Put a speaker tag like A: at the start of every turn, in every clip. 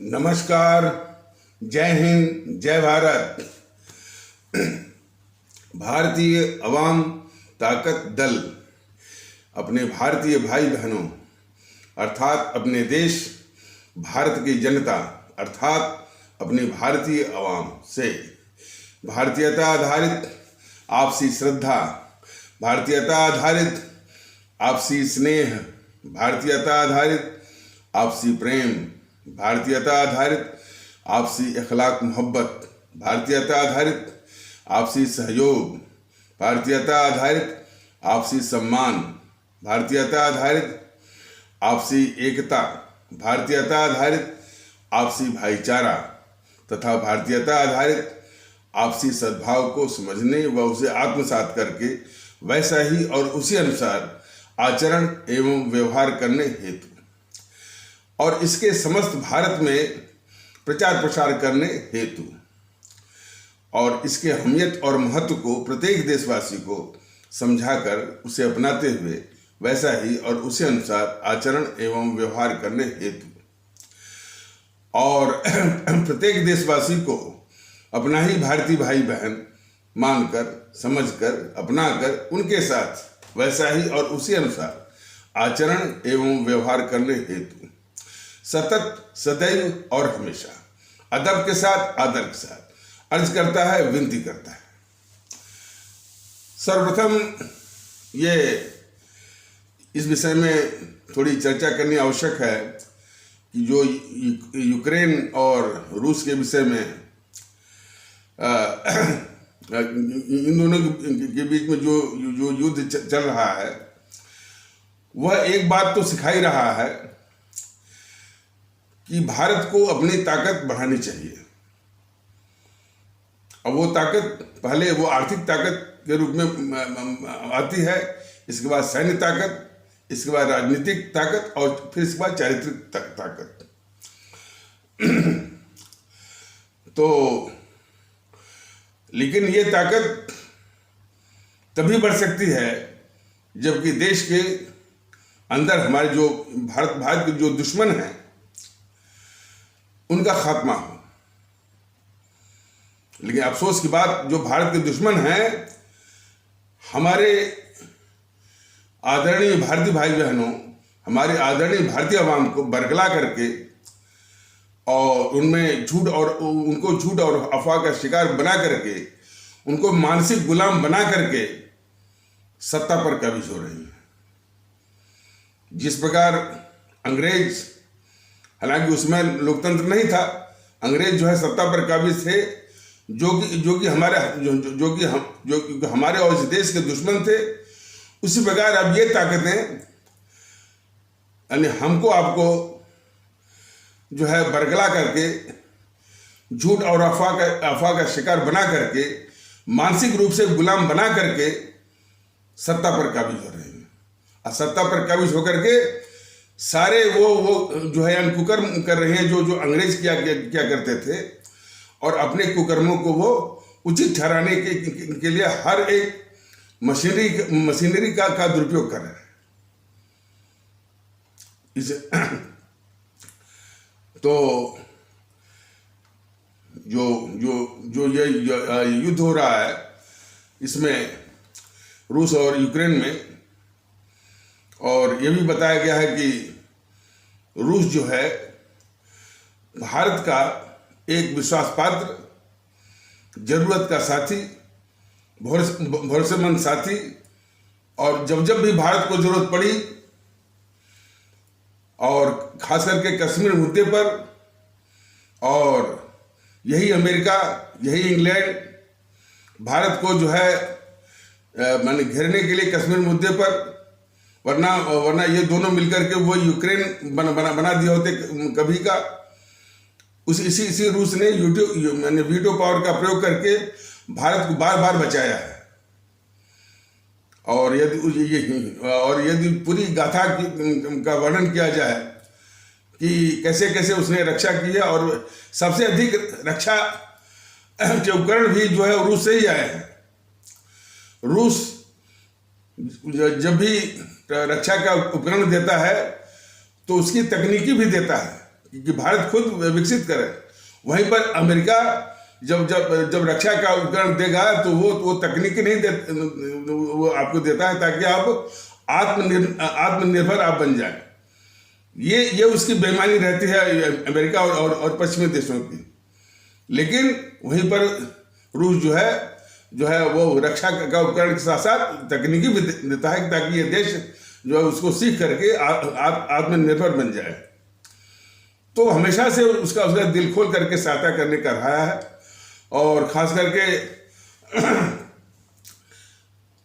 A: नमस्कार। जय हिंद, जय भारत। भारतीय अवाम ताकत दल अपने भारतीय भाई बहनों अर्थात अपने देश भारत की जनता अर्थात अपनी भारतीय अवाम से भारतीयता आधारित आपसी श्रद्धा, भारतीयता आधारित आपसी स्नेह, भारतीयता आधारित आपसी प्रेम, भारतीयता आधारित आपसी अखलाक मोहब्बत, भारतीयता आधारित आपसी सहयोग, भारतीयता आधारित आपसी सम्मान, भारतीयता आधारित आपसी एकता, भारतीयता आधारित आपसी भाईचारा तथा भारतीयता आधारित आपसी सद्भाव को समझने व उसे आत्मसात करके वैसा ही और उसी अनुसार आचरण एवं व्यवहार करने हेतु और इसके समस्त भारत में प्रचार प्रसार करने हेतु और इसके अहमियत और महत्व को प्रत्येक देशवासी को समझाकर उसे अपनाते हुए वैसा ही और उसी अनुसार आचरण एवं व्यवहार करने हेतु और प्रत्येक देशवासी को अपना ही भारतीय भाई बहन मानकर, समझकर, अपनाकर उनके साथ वैसा ही और उसी अनुसार आचरण एवं व्यवहार करने हेतु सतत, सदैव और हमेशा अदब के साथ, आदर के साथ अर्ज करता है, विनती करता है। सर्वप्रथम ये इस विषय में थोड़ी चर्चा करनी आवश्यक है कि जो यूक्रेन और रूस के विषय में इन दोनों के बीच में जो युद्ध चल रहा है वह एक बात तो सिखाई रहा है कि भारत को अपनी ताकत बढ़ानी चाहिए। अब वो ताकत पहले वो आर्थिक ताकत के रूप में आती है, इसके बाद सैन्य ताकत, इसके बाद राजनीतिक ताकत और फिर इसके बाद चारित्रिक ताकत। तो लेकिन ये ताकत तभी बढ़ सकती है जबकि देश के अंदर हमारे जो भारत के जो दुश्मन हैं उनका खात्मा हो। लेकिन अफसोस की बात, जो भारत के दुश्मन हैं हमारे आदरणीय भारतीय भाई बहनों, हमारे आदरणीय भारतीय आवाम को बरगला करके और उनमें उनको झूठ और अफवाह का शिकार बना करके उनको मानसिक गुलाम बना करके सत्ता पर कब्जा हो रही है। जिस प्रकार अंग्रेज, हालांकि उसमें लोकतंत्र नहीं था, अंग्रेज जो है सत्ता पर काबिज थे, जो कि हमारे और इस देश के दुश्मन थे। उसी प्रकार अब ये ताकतें यानी हमको आपको जो है बरगला करके झूठ और अफवाह का शिकार बना करके मानसिक रूप से गुलाम बना करके सत्ता पर काबिज हो रहे हैं। और सत्ता पर काबिज होकर के सारे वो जो है कुकर्म कर रहे हैं जो अंग्रेज क्या करते थे और अपने कुकर्मों को वो उचित ठहराने के लिए हर एक मशीनरी का दुरुपयोग कर रहे हैं। तो जो ये युद्ध हो रहा है इसमें रूस और यूक्रेन में, और ये भी बताया गया है कि रूस जो है भारत का एक विश्वास पात्र, जरूरत का साथी, भरोसेमंद साथी, और जब भी भारत को जरूरत पड़ी और खास करके कश्मीर मुद्दे पर, और यही अमेरिका, यही इंग्लैंड भारत को जो है माने घेरने के लिए कश्मीर मुद्दे पर, वरना ये दोनों मिलकर के वो यूक्रेन बना दिया होते कभी का। इसी रूस ने वीटो पावर का प्रयोग करके भारत को बार बार बचाया है। और यदि पूरी गाथा का वर्णन किया जाए कि कैसे कैसे उसने रक्षा की है, और सबसे अधिक रक्षा के उपकरण भी जो है रूस से ही आए हैं। रूस जब भी रक्षा का उपकरण देता है तो उसकी तकनीकी भी देता है कि भारत खुद विकसित करे। वहीं पर अमेरिका जब जब जब रक्षा का उपकरण देगा तो वो तकनीकी नहीं दे, वो आपको देता है ताकि आप आत्मनिर्भर आप बन जाए। ये उसकी बेईमानी रहती है अमेरिका और पश्चिमी देशों की। लेकिन वहीं पर रूस जो है वो रक्षा का उपकरण के साथ साथ तकनीकी भी देता है ताकि ये देश जो है उसको सीख करके आत्मनिर्भर बन जाए। तो हमेशा से उसका दिल खोल करके सहायता करने का रहा है। और खास करके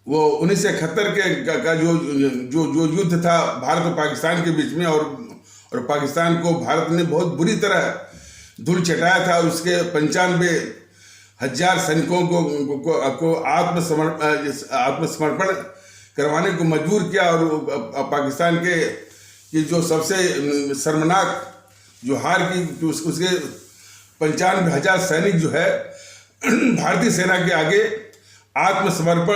A: वो 1971 का जो युद्ध था भारत और पाकिस्तान के बीच में, और पाकिस्तान को भारत ने बहुत बुरी तरह धूल चटाया था। उसके 95,000 सैनिकों को आत्मसमर्पण करवाने को मजबूर किया। और पाकिस्तान की जो सबसे शर्मनाक जो हार की उसके 95,000 सैनिक जो है भारतीय सेना के आगे आत्मसमर्पण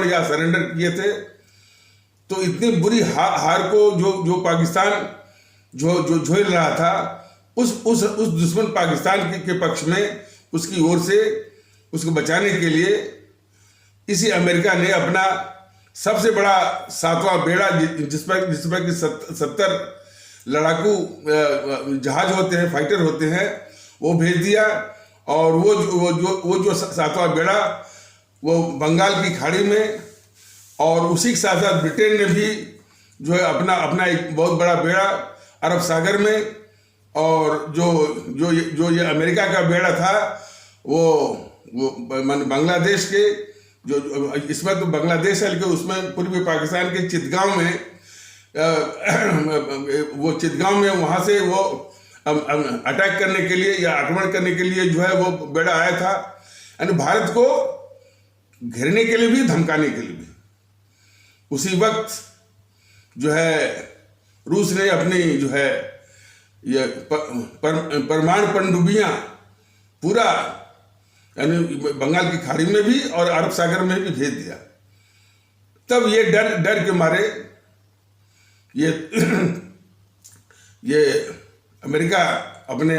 A: या सरेंडर किए थे। तो इतनी बुरी हार को जो पाकिस्तान जो झेल रहा था, उस दुश्मन पाकिस्तान के पक्ष में उसकी ओर से उसको बचाने के लिए इसी अमेरिका ने अपना सबसे बड़ा 7वां बेड़ा, जिस पर कि 70 लड़ाकू जहाज होते हैं, फाइटर होते हैं, वो भेज दिया। और वो जो 7वां बेड़ा वो बंगाल की खाड़ी में, और उसी के साथ साथ ब्रिटेन ने भी जो है अपना एक बहुत बड़ा बेड़ा अरब सागर में, और जो ये अमेरिका का बेड़ा था वो बांग्लादेश के जो इसमें तो बांग्लादेश है, लेकिन उसमें पूर्वी पाकिस्तान के चितगांव में वहां से वो अटैक करने के लिए या आक्रमण करने के लिए जो है वो बेड़ा आया था। यानी भारत को घेरने के लिए भी, धमकाने के लिए भी। उसी वक्त जो है रूस ने अपनी जो है ये परमाणु पनडुब्बियां पूरा यानी बंगाल की खाड़ी में भी और अरब सागर में भी भेज दिया। तब ये डर के मारे ये अमेरिका अपने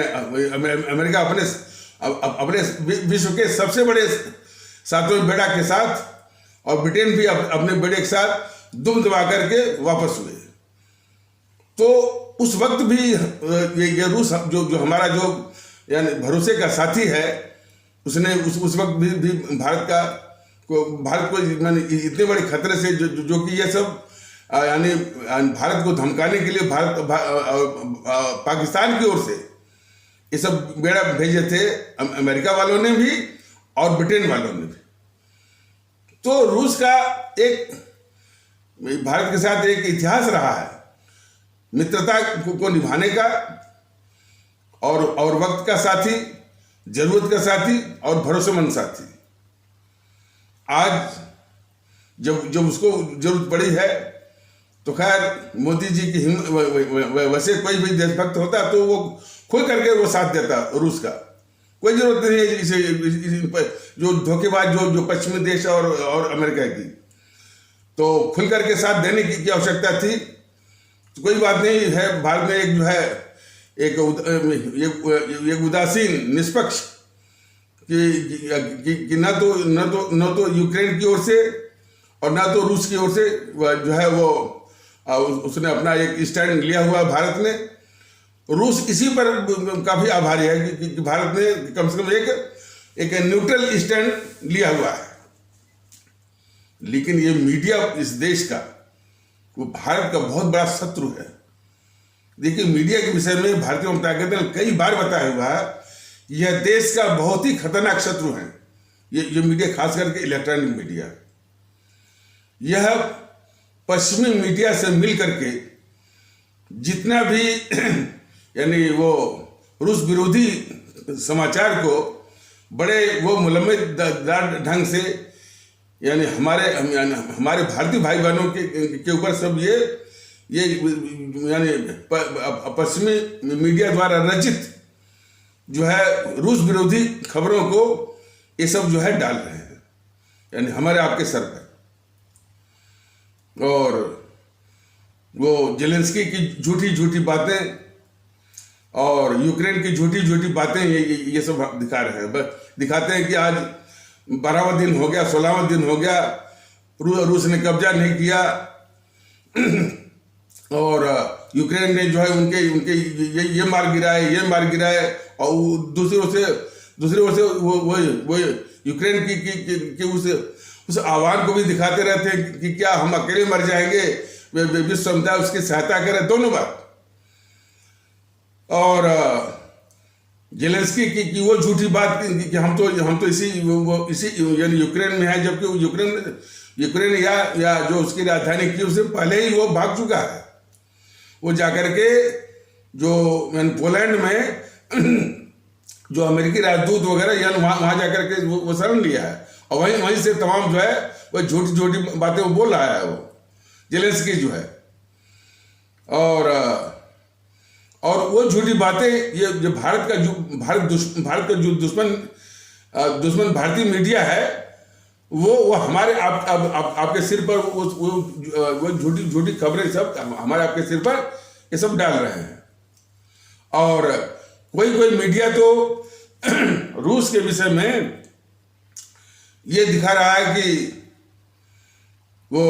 A: विश्व के सबसे बड़े 7वें बेड़ा के साथ, और ब्रिटेन भी अपने बेड़े के साथ दुम दबा करके वापस हुए। तो उस वक्त भी ये रूस जो हमारा जो यानी भरोसे का साथी है, उसने उस वक्त भी भारत को इतने बड़े खतरे से जो कि ये सब यानी भारत को धमकाने के लिए पाकिस्तान की ओर से ये सब बेड़ा भेजे थे, अमेरिका वालों ने भी और ब्रिटेन वालों ने भी। तो रूस का एक भारत के साथ एक इतिहास रहा है मित्रता को निभाने का, और वक्त का साथी, जरूरत का साथी और भरोसेमंद साथी। आज जब उसको जरूरत पड़ी है तो खैर मोदी जी की वैसे कोई भी देशभक्त होता तो वो खुल करके वो साथ देता रूस का। कोई जरूरत नहीं है इसे जो धोखेबाज जो पश्चिमी देश और अमेरिका की, तो खुल करके साथ देने की आवश्यकता थी। तो कोई बात नहीं है, भारत में एक जो है एक उदासीन निष्पक्ष कि न तो यूक्रेन की ओर से और ना तो रूस की ओर से जो है वो उसने अपना एक स्टैंड लिया हुआ भारत ने। रूस इसी पर काफी आभारी है कि भारत ने कम से कम एक न्यूट्रल स्टैंड लिया हुआ है। लेकिन ये मीडिया इस देश का वो भारत का बहुत बड़ा शत्रु है। देखिए, मीडिया के विषय में भारतीय जनता दल कई बार बताया हुआ है, यह देश का बहुत ही खतरनाक शत्रु है। ये मीडिया, खास करके इलेक्ट्रॉनिक मीडिया, यह पश्चिमी मीडिया से मिल करके जितना भी यानी वो रूस विरोधी समाचार को बड़े वो मुलम्मतदार ढंग से यानी हमारे भारतीय भाई बहनों के ऊपर सब ये यानी पश्चिमी मीडिया द्वारा रचित जो है रूस विरोधी खबरों को ये सब जो है डाल रहे हैं, यानी हमारे आपके सर पर। और वो जेलेंस्की की झूठी बातें और यूक्रेन की झूठी झूठी बातें ये सब दिखा रहे हैं। दिखाते हैं कि आज 12वां दिन हो गया, 16वां दिन हो गया, रूस ने कब्जा नहीं किया और यूक्रेन ने जो है उनके उनके ये मार गिराए और दूसरी ओर से वो यूक्रेन की उस आह्वान को भी दिखाते रहते हैं कि क्या हम अकेले मर जाएंगे, विश्व समुदाय उसकी सहायता करे, दोनों बात। और जेलेंस्की की वो झूठी बात कि हम तो इसी यानी यूक्रेन में है, जबकि यूक्रेन या जो उसकी राजधानी की उससे पहले ही वो भाग चुका है। वो जाकर के जो पोलैंड में जो अमेरिकी राजदूत वगैरह यानी वहाँ जाकर के वो शरण लिया है और वहीं से तमाम जो है वो झूठी बातें वो बोल रहा है वो जेलेंस्की जो है। और वो झूठी बातें ये जो भारत का जो दुश्मन भारतीय मीडिया है वो हमारे आपके सिर पर वो झूठी खबरें सब हमारे आपके सिर पर ये सब डाल रहे हैं। और कोई मीडिया तो रूस के विषय में ये दिखा रहा है कि वो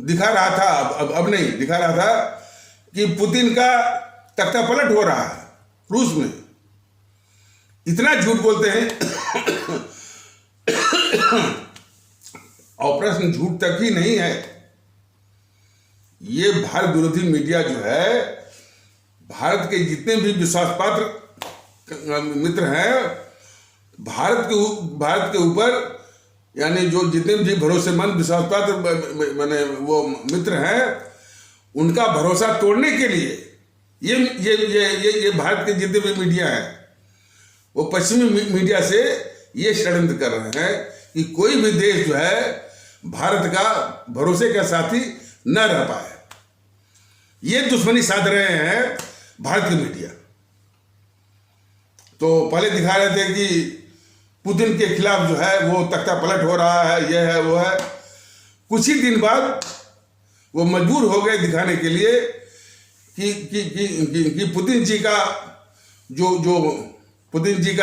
A: दिखा रहा था अब नहीं दिखा रहा था कि पुतिन का तख्ता पलट हो रहा है रूस में। इतना झूठ बोलते हैं और प्रश्न झूठ तक ही नहीं है, ये भारत विरोधी मीडिया जो है भारत के जितने भी विश्वासपात्र मित्र हैं, भारत के ऊपर यानी जो जितने भी भरोसेमंद विश्वासपात्र माने वो मित्र हैं, उनका भरोसा तोड़ने के लिए ये भारत के जितने भी मीडिया हैं वो पश्चिमी मीडिया से ये षड्यंत्र कर रहे हैं कि कोई भी देश जो है भारत का भरोसे का साथी न रह पाए। ये दुश्मनी साध रहे हैं भारत के मीडिया। तो पहले दिखा रहे थे कि पुतिन के खिलाफ जो है वो तख्ता पलट हो रहा है, ये है वो है। कुछ ही दिन बाद वो मजबूर हो गए दिखाने के लिए कि पुतिन जी का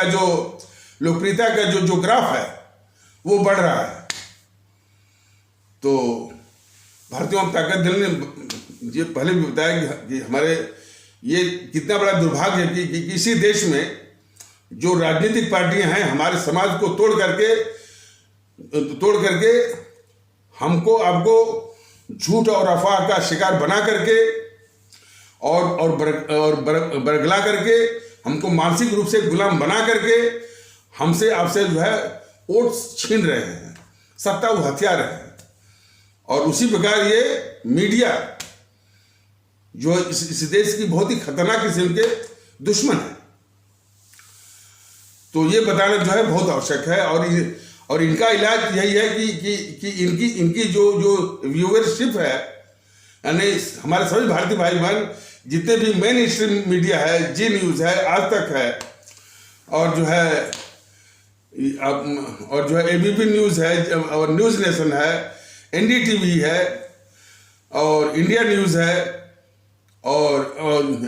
A: जो लोकप्रियता का जो ग्राफ है वो बढ़ रहा है। तो भारतीय जनता दल ने ये पहले भी बताया कि हमारे ये कितना बड़ा दुर्भाग्य है कि किसी देश में जो राजनीतिक पार्टियां हैं हमारे समाज को तोड़ करके हमको आपको झूठ और अफवाह का शिकार बना करके और बरगला करके हमको मानसिक रूप से गुलाम बना करके हमसे आपसे जो है वोट छीन रहे हैं, सत्ता वो हथियार है। और उसी प्रकार ये मीडिया जो इस देश की बहुत ही खतरनाक किस्म के दुश्मन है। तो ये बताना जो है बहुत आवश्यक है और इनका इलाज यही है कि इनकी जो व्यूअरशिप है, यानी हमारे सभी भारतीय भाई बहन जितने भी मेन स्ट्रीम मीडिया है, जी न्यूज़ है, आज तक है और जो है एबीपी न्यूज़ है और न्यूज़ नेशन है, एनडीटीवी है और इंडिया न्यूज़ है और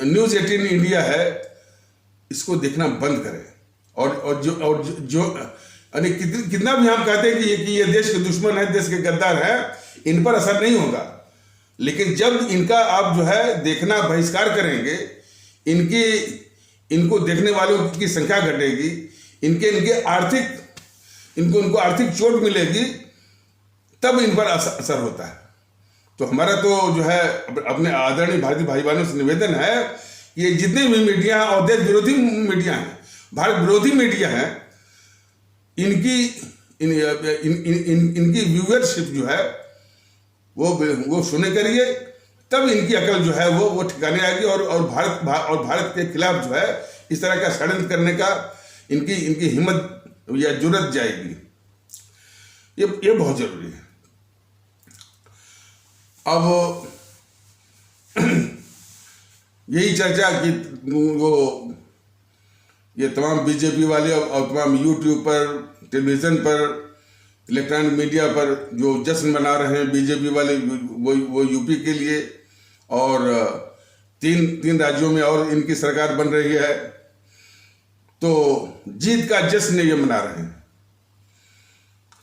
A: न्यूज़ 18 इंडिया है, इसको देखना बंद करें। और जो यानी कितना भी हम कहते हैं कि ये देश के दुश्मन है, देश के गद्दार है, इन पर असर नहीं होगा। लेकिन जब इनका आप जो है देखना बहिष्कार करेंगे, इनको देखने वालों की संख्या घटेगी, इनके आर्थिक चोट मिलेगी, तब इन पर असर होता है। तो हमारा तो जो है अपने आदरणीय भारतीय भाई बहनों से निवेदन है, ये जितने भी मीडिया और देश विरोधी मीडिया हैं, भारत विरोधी मीडिया हैं, इनकी व्यूअरशिप जो है वो सुने करिए, तब इनकी अकल जो है वो ठिकाने आएगी और भारत के खिलाफ जो है इस तरह का षड्यंत्र करने का इनकी हिम्मत या जुर्रत जाएगी। ये बहुत जरूरी है। अब यही चर्चा कि वो ये तमाम बीजेपी वाले और तमाम यूट्यूब पर, टेलीविज़न पर, इलेक्ट्रॉनिक मीडिया पर जो जश्न मना रहे हैं बीजेपी वाले, वो यूपी के लिए और तीन राज्यों में और इनकी सरकार बन रही है, तो जीत का जश्न ये मना रहे हैं।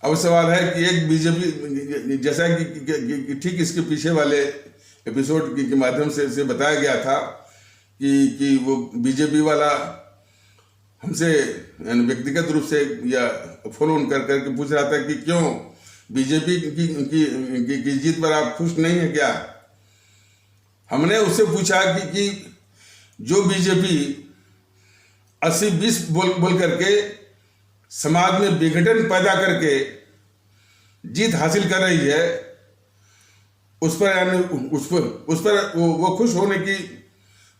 A: अब सवाल है कि एक बीजेपी, जैसा कि ठीक इसके पीछे वाले एपिसोड के माध्यम से बताया गया था कि वो बीजेपी वाला हमसे व्यक्तिगत रूप से या फोन ऑन करके पूछ रहा था कि क्यों बीजेपी की जीत पर आप खुश नहीं है क्या। हमने उससे पूछा कि जो बीजेपी 80-20 बोल करके समाज में विघटन पैदा करके जीत हासिल कर रही है, उस पर यानी उस पर वो खुश होने की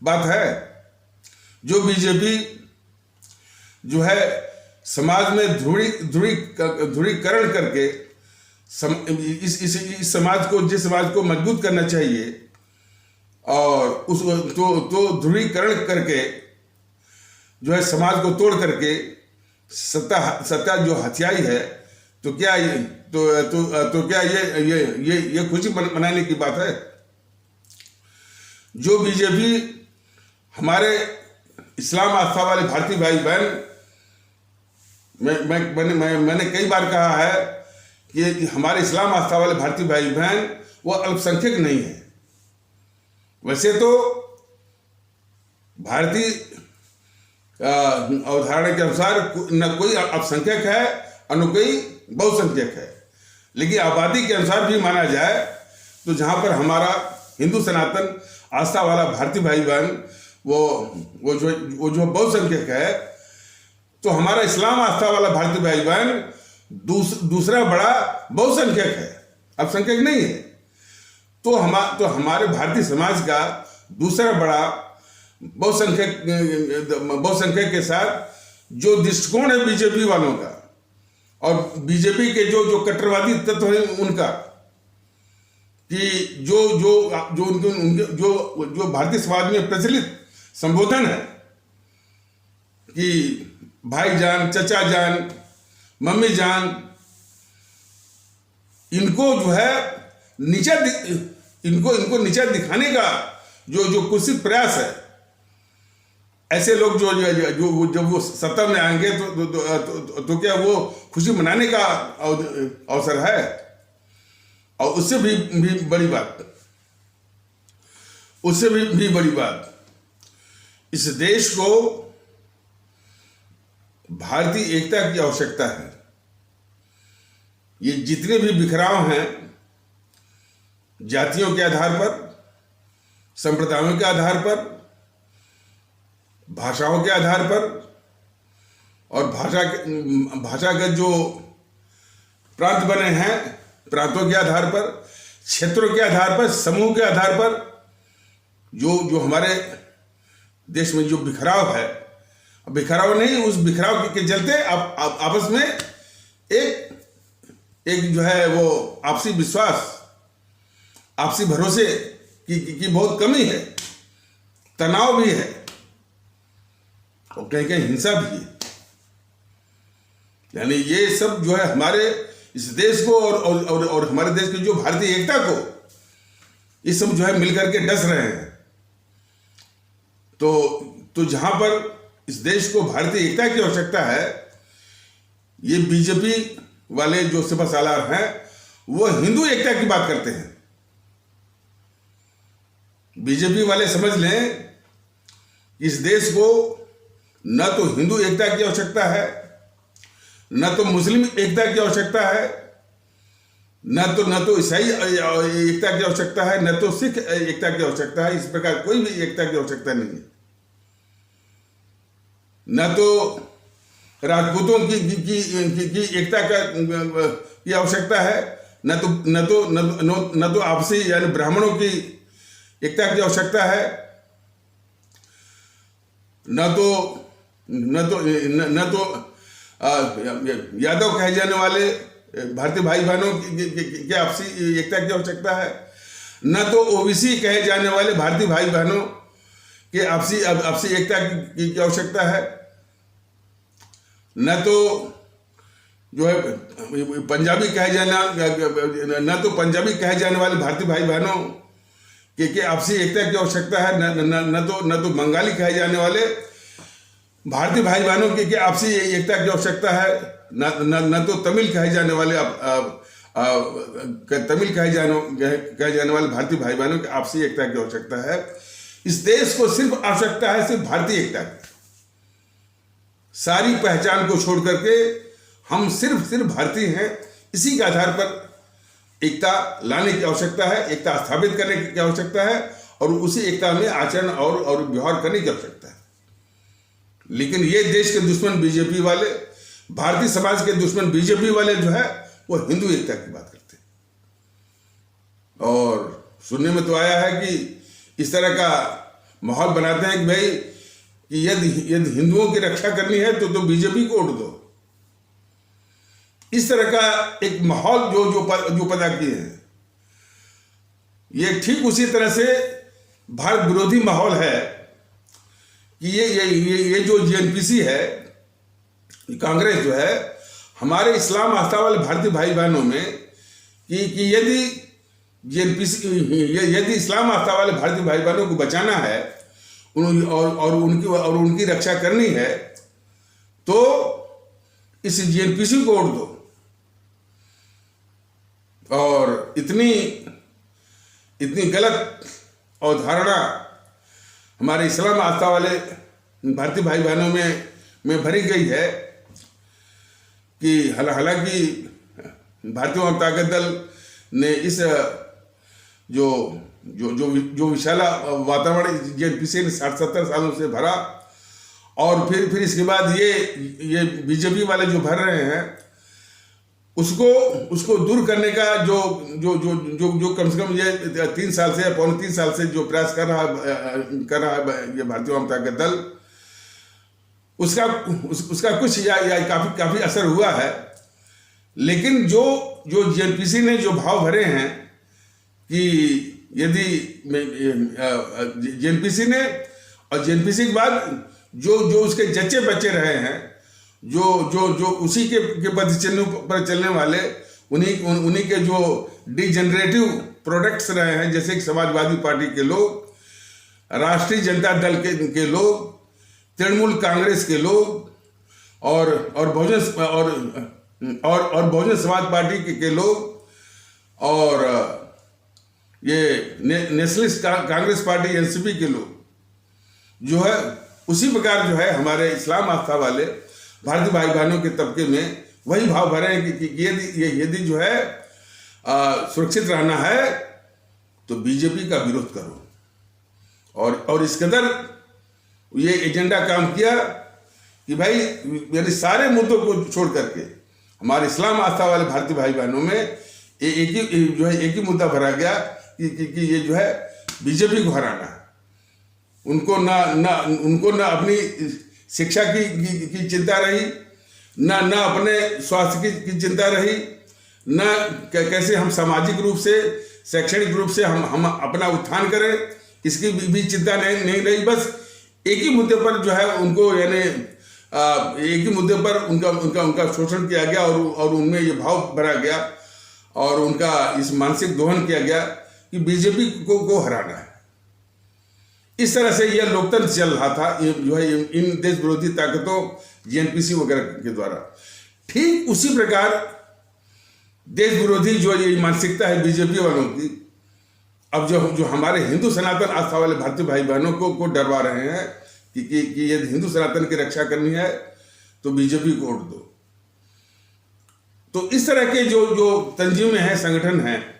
A: बात है। जो बीजेपी जो है समाज में ध्रुवीकरण करके इस समाज को, जिस समाज को मजबूत करना चाहिए, और उस तो ध्रुवीकरण करके जो है समाज को तोड़ करके सत्ता जो हथियाई है, तो क्या क्या ये खुशी मनाने की बात है। जो बीजेपी हमारे इस्लाम आस्था वाले भारतीय भाई बहन, मैंने कई बार कहा है कि हमारे इस्लाम आस्था वाले भारतीय भाई बहन वो अल्पसंख्यक नहीं है। वैसे तो भारतीय अवधारणा के अनुसार न कोई अल्पसंख्यक है और न कोई बहुसंख्यक है, लेकिन आबादी के अनुसार भी माना जाए तो जहां पर हमारा हिंदू सनातन आस्था वाला भारतीय भाई बहन वो जो बहुसंख्यक है, तो हमारा इस्लाम आस्था वाला भारतीय भाई बहन दूसरा बड़ा बहुसंख्यक है, अल्पसंख्यक नहीं है। तो हमारे भारतीय समाज का दूसरा बड़ा बहुसंख्यक के साथ जो दृष्टिकोण है बीजेपी वालों का, और बीजेपी के जो कट्टरवादी तत्व हैं उनका, कि जो भारतीय समाज में प्रचलित संबोधन है कि भाईजान, चचा जान, मम्मी जान, इनको जो है इनको नीचा दिखाने का जो कुत्सित प्रयास है, ऐसे लोग जब वो सत्ता में आएंगे तो क्या वो खुशी मनाने का अवसर है। और उससे भी बड़ी बात, इस देश को भारतीय एकता की आवश्यकता है। ये जितने भी बिखराव हैं, जातियों के आधार पर, संप्रदायों के आधार पर, भाषाओं के आधार पर, और भाषागत जो प्रांत बने हैं, प्रांतों के आधार पर, क्षेत्रों के आधार पर, समूह के आधार पर, जो हमारे देश में जो बिखराव है, बिखराव नहीं, उस बिखराव के चलते आपस में एक जो है वो आपसी विश्वास, आपसी भरोसे की बहुत कमी है, तनाव भी है, और कहीं कहीं हिंसा भी है। यानी ये सब जो है हमारे इस देश को और हमारे देश की जो भारतीय एकता को, ये सब जो है मिलकर के डस रहे हैं। तो जहां पर इस देश को भारतीय एकता की आवश्यकता है, ये बीजेपी वाले जो सिपह सालार हैं वो हिंदू एकता की बात करते हैं। बीजेपी वाले समझ लें, इस देश को न तो हिंदू एकता की आवश्यकता है, न तो मुस्लिम एकता की आवश्यकता है, न तो ईसाई एकता की आवश्यकता है, न तो सिख एकता की आवश्यकता है। इस प्रकार कोई भी एकता की आवश्यकता नहीं है। न तो राजपूतों की एकता की आवश्यकता है, न तो आपसी यानी ब्राह्मणों की एकता की आवश्यकता है, न तो यादव कहे जाने वाले भारतीय भाई बहनों की आपसी एकता की आवश्यकता है, न तो ओबीसी कहे जाने वाले भारतीय भाई बहनों के आपसी एकता की आवश्यकता है, न तो जो है पंजाबी कहे जाने, न तो पंजाबी कहे जाने वाले भारतीय भाई बहनों कि आपसी एकता की आवश्यकता है। न तो बंगाली कहे जाने वाले भारतीय भाई बहनों की आपसी एकता की आवश्यकता है, न तो तमिल कहे जाने वाले तमिल कहे जाने वाले भारतीय भाई बहनों की आपसी एकता की आवश्यकता है। इस देश को सिर्फ आवश्यकता है सिर्फ भारतीय एकता की। सारी पहचान को छोड़ करके हम सिर्फ भारतीय हैं, इसी के आधार पर एकता लाने की आवश्यकता है, एकता स्थापित करने की आवश्यकता है और उसी एकता में आचरण और व्यवहार करने की आवश्यकता है। लेकिन ये देश के दुश्मन बीजेपी वाले, भारतीय समाज के दुश्मन बीजेपी वाले जो है वो हिंदू एकता की बात करते हैं। और सुनने में तो आया है कि इस तरह का माहौल बनाते हैं कि भाई कि यदि हिंदुओं की रक्षा करनी है तो बीजेपी को वोट दो। इस तरह का एक माहौल जो पैदा किए हैं, ये ठीक उसी तरह से भारत विरोधी माहौल है कि ये जो जेएनपीसी है, कांग्रेस जो है, हमारे इस्लाम आस्था वाले भारतीय भाई बहनों में कि यदि जेएनपीसी यदि इस्लाम आस्था वाले भारतीय भाई बहनों को बचाना है और उनकी रक्षा करनी है तो इस जेएनपीसी को वोट दो। और इतनी गलत अवधारणा हमारे इस्लाम आस्था वाले भारतीय भाई बहनों में भरी गई है कि हालांकि भारतीय जनता दल ने इस जो विशाला वातावरण जेएनपीसी ने 60-70 सालों से भरा और फिर इसके बाद ये बीजेपी वाले जो भर रहे हैं उसको दूर करने का जो कम से कम ये 3 साल से या पौने 3 साल से जो प्रयास कर रहा है ये भारतीय जनता दल, उसका कुछ या काफी असर हुआ है। लेकिन जो जेएनपीसी ने जो भाव भरे हैं कि यदि जेएनपीसी ने और जेएनपीसी के बाद जो उसके जच्चे बच्चे रहे हैं, जो उसी के पद चिन्ह पर चलने वाले उन्हीं के जो डिजेनरेटिव प्रोडक्ट्स रहे हैं, जैसे कि समाजवादी पार्टी के लोग, राष्ट्रीय जनता दल के लोग, तृणमूल कांग्रेस के लोग और बहुजन समाज पार्टी के लोग और ये नेशनलिस्ट कांग्रेस पार्टी एनसीपी के लोग जो है, उसी प्रकार जो है हमारे इस्लाम आस्था वाले भारतीय भाई बहनों के तबके में वही भाव भरे हैं कि यदि जो है सुरक्षित रहना है तो बीजेपी का विरोध करो। और इस कदर ये एजेंडा काम किया कि भाई यानी सारे मुद्दों को छोड़ करके हमारे इस्लाम आस्था वाले भारतीय भाई बहनों में एक ही मुद्दा भरा गया कि ये जो है बीजेपी को हराना है। उनको ना अपनी शिक्षा की चिंता रही, ना अपने स्वास्थ्य की चिंता रही, ना कैसे हम सामाजिक रूप से, शैक्षणिक रूप से हम अपना उत्थान करें, इसकी भी चिंता नहीं रही। बस एक ही मुद्दे पर जो है उनको यानी एक ही मुद्दे पर उनका शोषण किया गया और उनमें ये भाव भरा गया और उनका इस मानसिक दोहन किया गया कि बीजेपी को हराना है। इस तरह से यह लोकतंत्र चल रहा था जो है इन देश विरोधी ताकतों जेएनपीसी वगैरह के द्वारा। ठीक उसी प्रकार देश विरोधी जो ये मानसिकता है बीजेपी वालों की, अब जो हमारे हिंदू सनातन आस्था वाले भारतीय भाई बहनों को डरवा रहे हैं कि यदि हिंदू सनातन की रक्षा करनी है तो बीजेपी को वोट दो। तो इस तरह के जो तंजीमें हैं, संगठन हैं,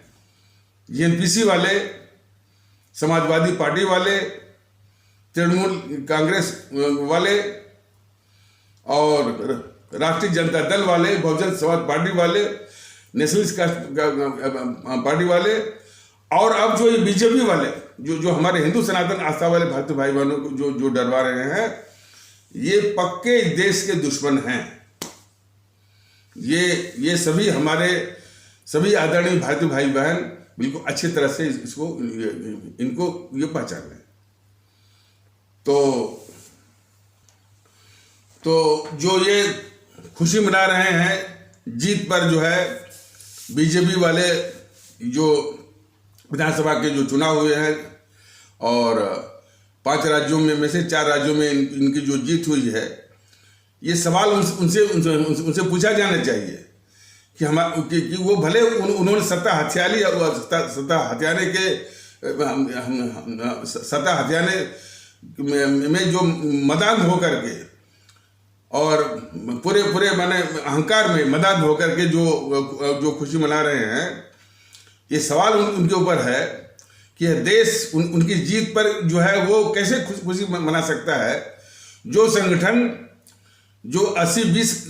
A: जेएनपीसी वाले, समाजवादी पार्टी वाले, तृणमूल कांग्रेस वाले और राष्ट्रीय जनता दल वाले, बहुजन समाज पार्टी वाले, नेशनलिस्ट पार्टी वाले और अब जो ये बीजेपी वाले जो हमारे हिंदू सनातन आस्था वाले भारतीय भाई बहनों को जो डरवा रहे हैं, ये पक्के देश के दुश्मन हैं। ये सभी हमारे सभी आदरणीय भारतीय भाई बहन बिल्कुल अच्छी तरह से इनको ये पहचान लें। तो जो ये खुशी मना रहे हैं जीत पर, जो है बीजेपी वाले जो विधानसभा के जो चुनाव हुए हैं और 5 राज्यों में से 4 राज्यों में इनकी जो जीत हुई है, ये सवाल उनसे पूछा जाना चाहिए कि वो भले उन्होंने सत्ता हथिया ली और सत्ता हथियाने में जो मदान होकर के और पूरे माने अहंकार में मदान होकर के जो खुशी मना रहे हैं, ये सवाल उनके ऊपर है कि यह देश उनकी जीत पर जो है वो कैसे खुशी मना सकता है। जो संगठन जो 80-20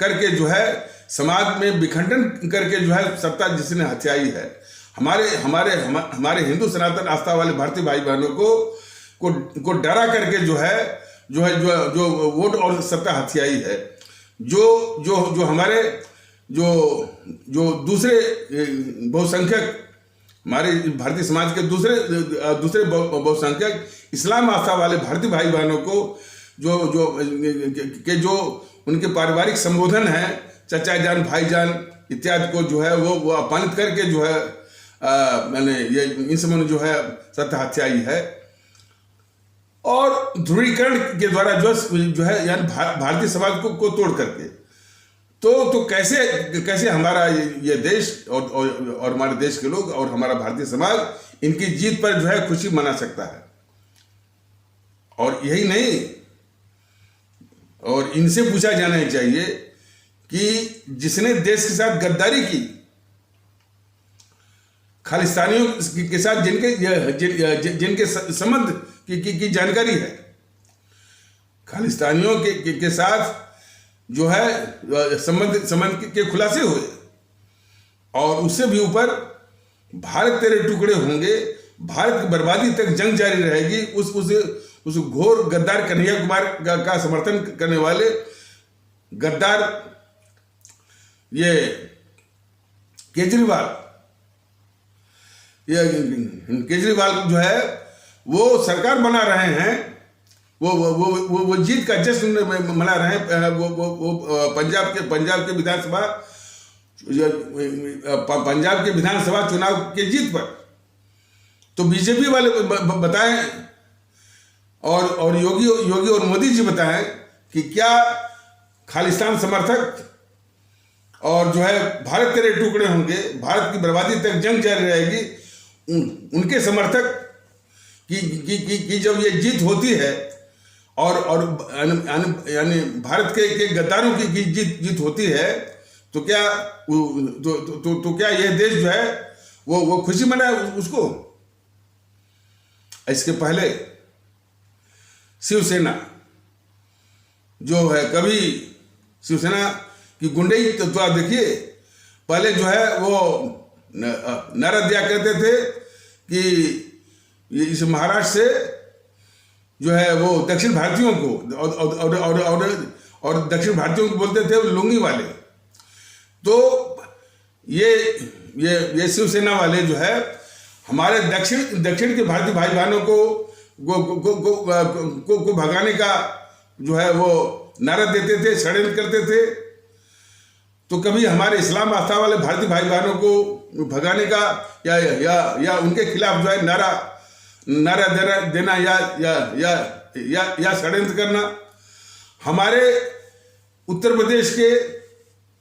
A: करके जो है समाज में विखंडन करके जो है सत्ता जिसने हथियाई है, हमारे हिंदू सनातन आस्था वाले भारतीय भाई बहनों को डरा करके जो वोट और सत्ता हथियाई है, जो हमारे जो दूसरे बहुसंख्यक हमारे भारतीय समाज के दूसरे बहुसंख्यक इस्लाम आस्था वाले भारतीय भाई बहनों को जो उनके पारिवारिक संबोधन है चचा जान भाईजान इत्यादि को जो है वो अपमानित करके जो है मैंने ये इन समूह ने जो है सत्ता हत्याई है। और ध्रुवीकरण के द्वारा जो है यानी भारतीय समाज को तोड़ करके तो कैसे हमारा ये देश और हमारे देश के लोग और हमारा भारतीय समाज इनकी जीत पर जो है खुशी मना सकता है। और यही नहीं, और इनसे पूछा जाना चाहिए कि जिसने देश के साथ गद्दारी की, खालिस्तानियों के साथ जिनके संबंध की जानकारी है, खालिस्तानियों के साथ जो है संबंध के खुलासे हुए, और उससे भी ऊपर भारत तेरे टुकड़े होंगे, भारत की बर्बादी तक जंग जारी रहेगी, उस घोर गद्दार कन्हैया कुमार का समर्थन करने वाले गद्दार ये केजरीवाल जो है वो सरकार बना रहे हैं, वो जीत का जश्न मना रहे हैं। वो पंजाब के विधानसभा चुनाव के जीत पर तो बीजेपी वाले बताएं और योगी और मोदी जी बताएं कि क्या खालिस्तान समर्थक और जो है भारत तेरे टुकड़े होंगे, भारत की बर्बादी तक जंग जारी रहेगी, उनके समर्थक की जब ये जीत होती है और यानी भारत के गद्दारों की जीत होती है, तो क्या यह देश जो है वो खुशी मनाए उसको। इसके पहले शिवसेना जो है, कभी शिवसेना की गुंडई तो आप देखिए, पहले जो है वो नारा दिया करते थे कि इस महाराष्ट्र से जो है वो दक्षिण भारतीयों को और दक्षिण भारतीयों को बोलते थे लुंगी वाले। तो ये शिवसेना वाले जो है हमारे दक्षिण के भारतीय भाई बहनों को भगाने का जो है वो नारा देते थे, षड्यंत्र करते थे। तो कभी हमारे इस्लाम आस्था वाले भारतीय भाई बहनों को भगाने का या उनके खिलाफ जो है नारा देना या षड्यंत्र करना। हमारे उत्तर प्रदेश के,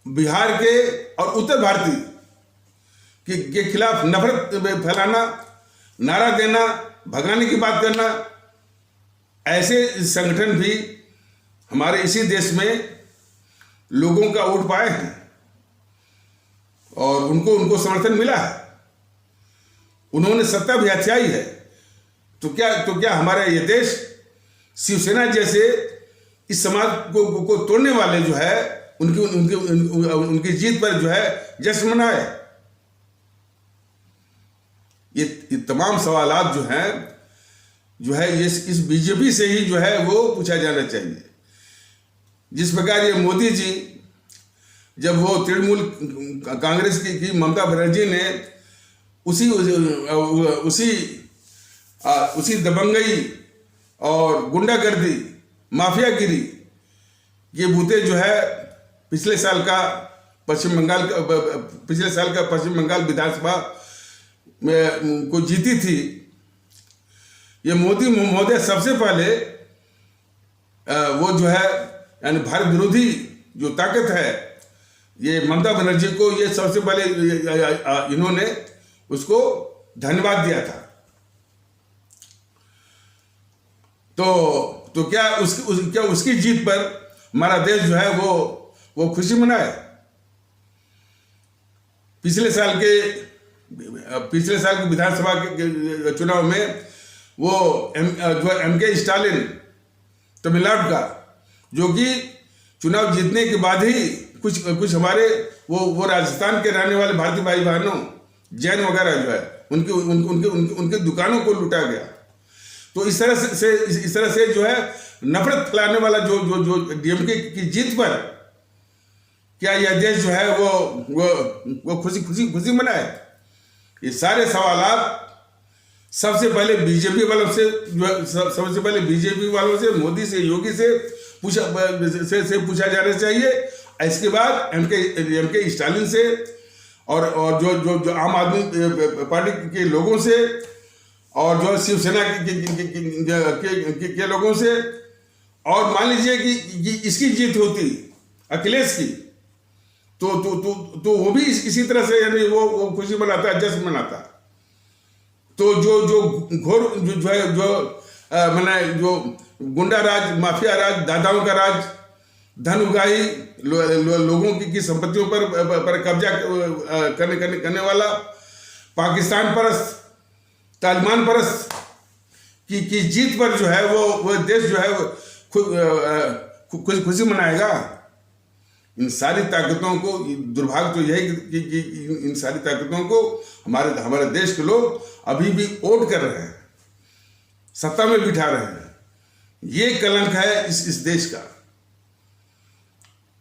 A: बिहार के और उत्तर भारतीय के खिलाफ नफरत फैलाना, नारा देना, भगाने की बात करना, ऐसे संगठन भी हमारे इसी देश में लोगों का वोट पाए हैं और उनको समर्थन मिला है, उन्होंने सत्ता भी हथियाई है। तो क्या हमारा ये देश शिवसेना जैसे इस समाज को तोड़ने वाले जो है उनकी जीत पर जो है जश्न मनाए? ये तमाम सवालात जो है ये इस बीजेपी से ही जो है वो पूछा जाना चाहिए। जिस प्रकार ये मोदी जी जब वो तृणमूल कांग्रेस की ममता बनर्जी ने उसी दबंगई और गुंडागर्दी, माफियागिरी ये बूते जो है पिछले साल का पश्चिम बंगाल विधानसभा में को जीती थी, ये मोदी महोदय सबसे पहले वो जो है यानी भारत विरोधी जो ताकत है, ये ममता बनर्जी को ये सबसे पहले इन्होंने उसको धन्यवाद दिया था। तो क्या उसकी जीत पर हमारा देश जो है वो खुशी मनाए? पिछले साल के विधानसभा के चुनाव में वो जो एमके स्टालिन तमिलनाडु का, जो कि चुनाव जीतने के बाद ही कुछ हमारे वो राजस्थान के रहने वाले भारतीय भाई बहनों, जैन वगैरह जो है उनके दुकानों को लूटा गया। तो इस तरह से जो है नफरत फैलाने वाला जो डीएमके की जीत पर क्या यह देश जो है वो खुशी मनाए? ये सारे सवाल सबसे पहले बीजेपी वालों से मोदी से, योगी से पूछा जाना चाहिए। इसके बाद एमके स्टालिन से और जो आम आदमी पार्टी के लोगों से और जो शिवसेना के लोगों से। और मान लीजिए कि इसकी जीत होती अखिलेश की, तो वो भी इसी तरह से यानी वो खुशी मनाता, जश्न मनाता। तो जो घोर जो है मैंने जो गुंडा राज, माफिया राज, दादाओं का राज, धन उगाही, लोगों की संपत्तियों पर कब्जा करने वाला, पाकिस्तान परस्त, तालिबान परस्त की जीत पर जो है वो देश जो है खुशी मनाएगा। इन सारी ताकतों को, दुर्भाग्य तो यही कि इन सारी ताकतों को हमारे देश के लोग अभी भी ओट कर रहे हैं, सत्ता में बिठा रहे हैं। ये कलंक है इस देश का।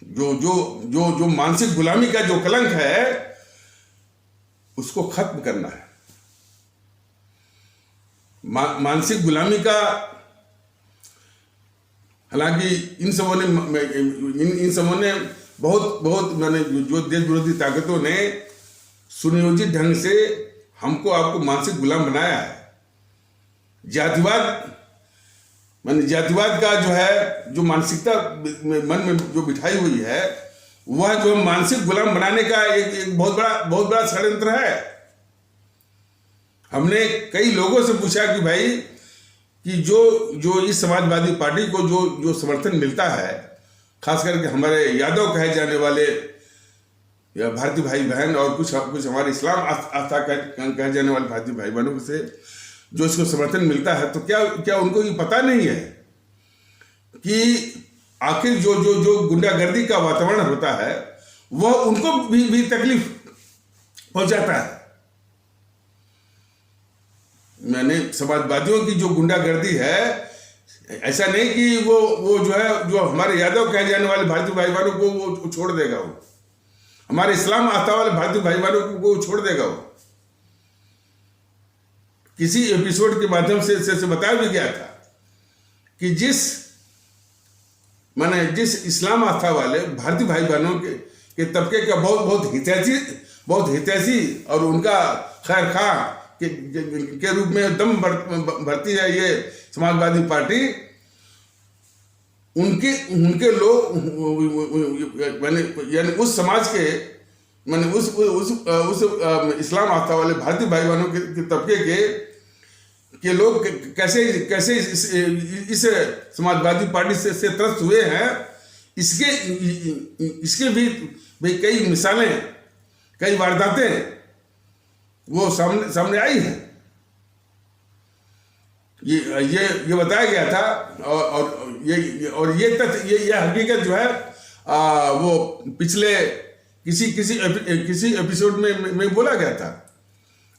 A: जो मानसिक गुलामी का जो कलंक है, उसको खत्म करना है। मानसिक गुलामी का, हालांकि इन सबों ने बहुत मैंने जो देश विरोधी ताकतों ने सुनियोजित ढंग से हमको आपको मानसिक गुलाम बनाया है। जातिवाद का जो है जो मानसिकता मन में जो बिठाई हुई है, वह जो मानसिक गुलाम बनाने का एक बहुत बड़ा षड्यंत्र है। हमने कई लोगों से पूछा कि भाई कि जो इस समाजवादी पार्टी को जो समर्थन मिलता है, खास करके हमारे यादव कहे जाने वाले या भारतीय भाई बहन और कुछ हमारे इस्लाम आस्था कहे जाने वाले भारतीय भाई बहनों से जो इसको समर्थन मिलता है, तो क्या उनको ये पता नहीं है कि आखिर जो गुंडागर्दी का वातावरण होता है वह उनको भी तकलीफ पहुंचाता है। मैंने समाजवादियों की जो गुंडागर्दी है, ऐसा नहीं कि वो जो हमारे यादव कहे जाने वाले भारतीय भाई बहनों को वो छोड़ देगा, वो हमारे इस्लाम आस्था वाले भारतीय भाई बहनों को वो छोड़ देगा। वो किसी एपिसोड के माध्यम से बताया भी गया था कि जिस इस्लाम आस्था वाले भारतीय भाई बहनों के तबके का बहुत हितैषी और उनका खैर खा के रूप में दम भरती है ये समाजवादी पार्टी, उनके लोग यानी उस समाज के उस इस्लाम आस्था वाले भारतीय भाई बहनों के तबके के लोग कैसे इस समाजवादी पार्टी से त्रस्त हुए हैं, इसके भी कई मिसालें, कई वारदातें वो सामने आई है। ये बताया गया था और ये तथ्य, ये हकीकत जो है वो पिछले किसी एपिसोड में बोला गया था।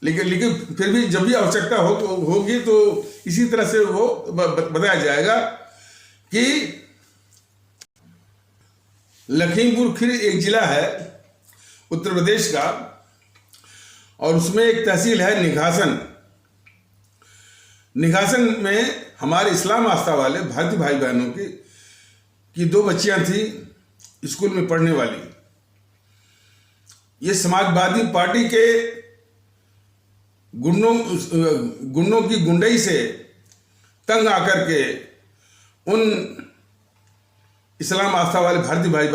A: लेकिन फिर भी जब भी आवश्यकता होगी तो इसी तरह से वो बताया जाएगा कि लखीमपुर खीरी एक जिला है उत्तर प्रदेश का, और उसमें एक तहसील है निघासन में हमारे इस्लाम आस्था वाले भारतीय भाई बहनों की 2 बच्चियां थी स्कूल में पढ़ने वाली। ये समाजवादी पार्टी के गुंडों की गुंडई से तंग आकर के उन इस्लाम आस्था वाले भारतीय भाई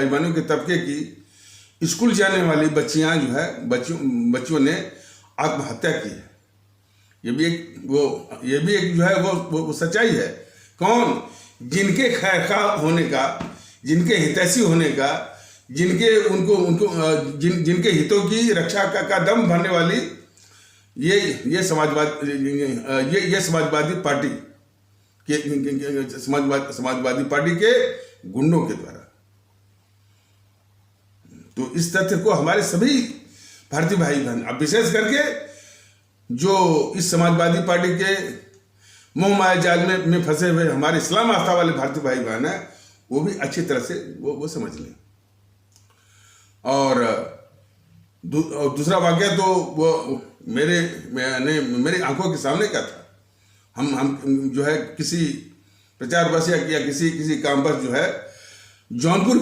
A: बहनों के तबके की स्कूल जाने वाली बच्चियां जो है बच्चियों ने आत्महत्या की है। ये भी एक जो है वो सच्चाई है। कौन? जिनके खैरखा होने का, जिनके हितैषी होने का, जिनके हितों की रक्षा का दम भरने वाली ये समाजवादी पार्टी समाजवादी पार्टी के गुंडों के द्वारा। तो इस तथ्य को हमारे सभी भारतीय भाई बहन, अब विशेष करके जो इस समाजवादी पार्टी के मोह माया जाल में फंसे हुए हमारे इस्लाम आस्था वाले भारतीय भाई बहन हैं, वो भी अच्छी तरह से वो समझ लें। और दूसरा वाक्य तो वो मेरी आंखों के सामने क्या था। हम जो है किसी प्रचार बस या किसी काम पर जो है जौनपुर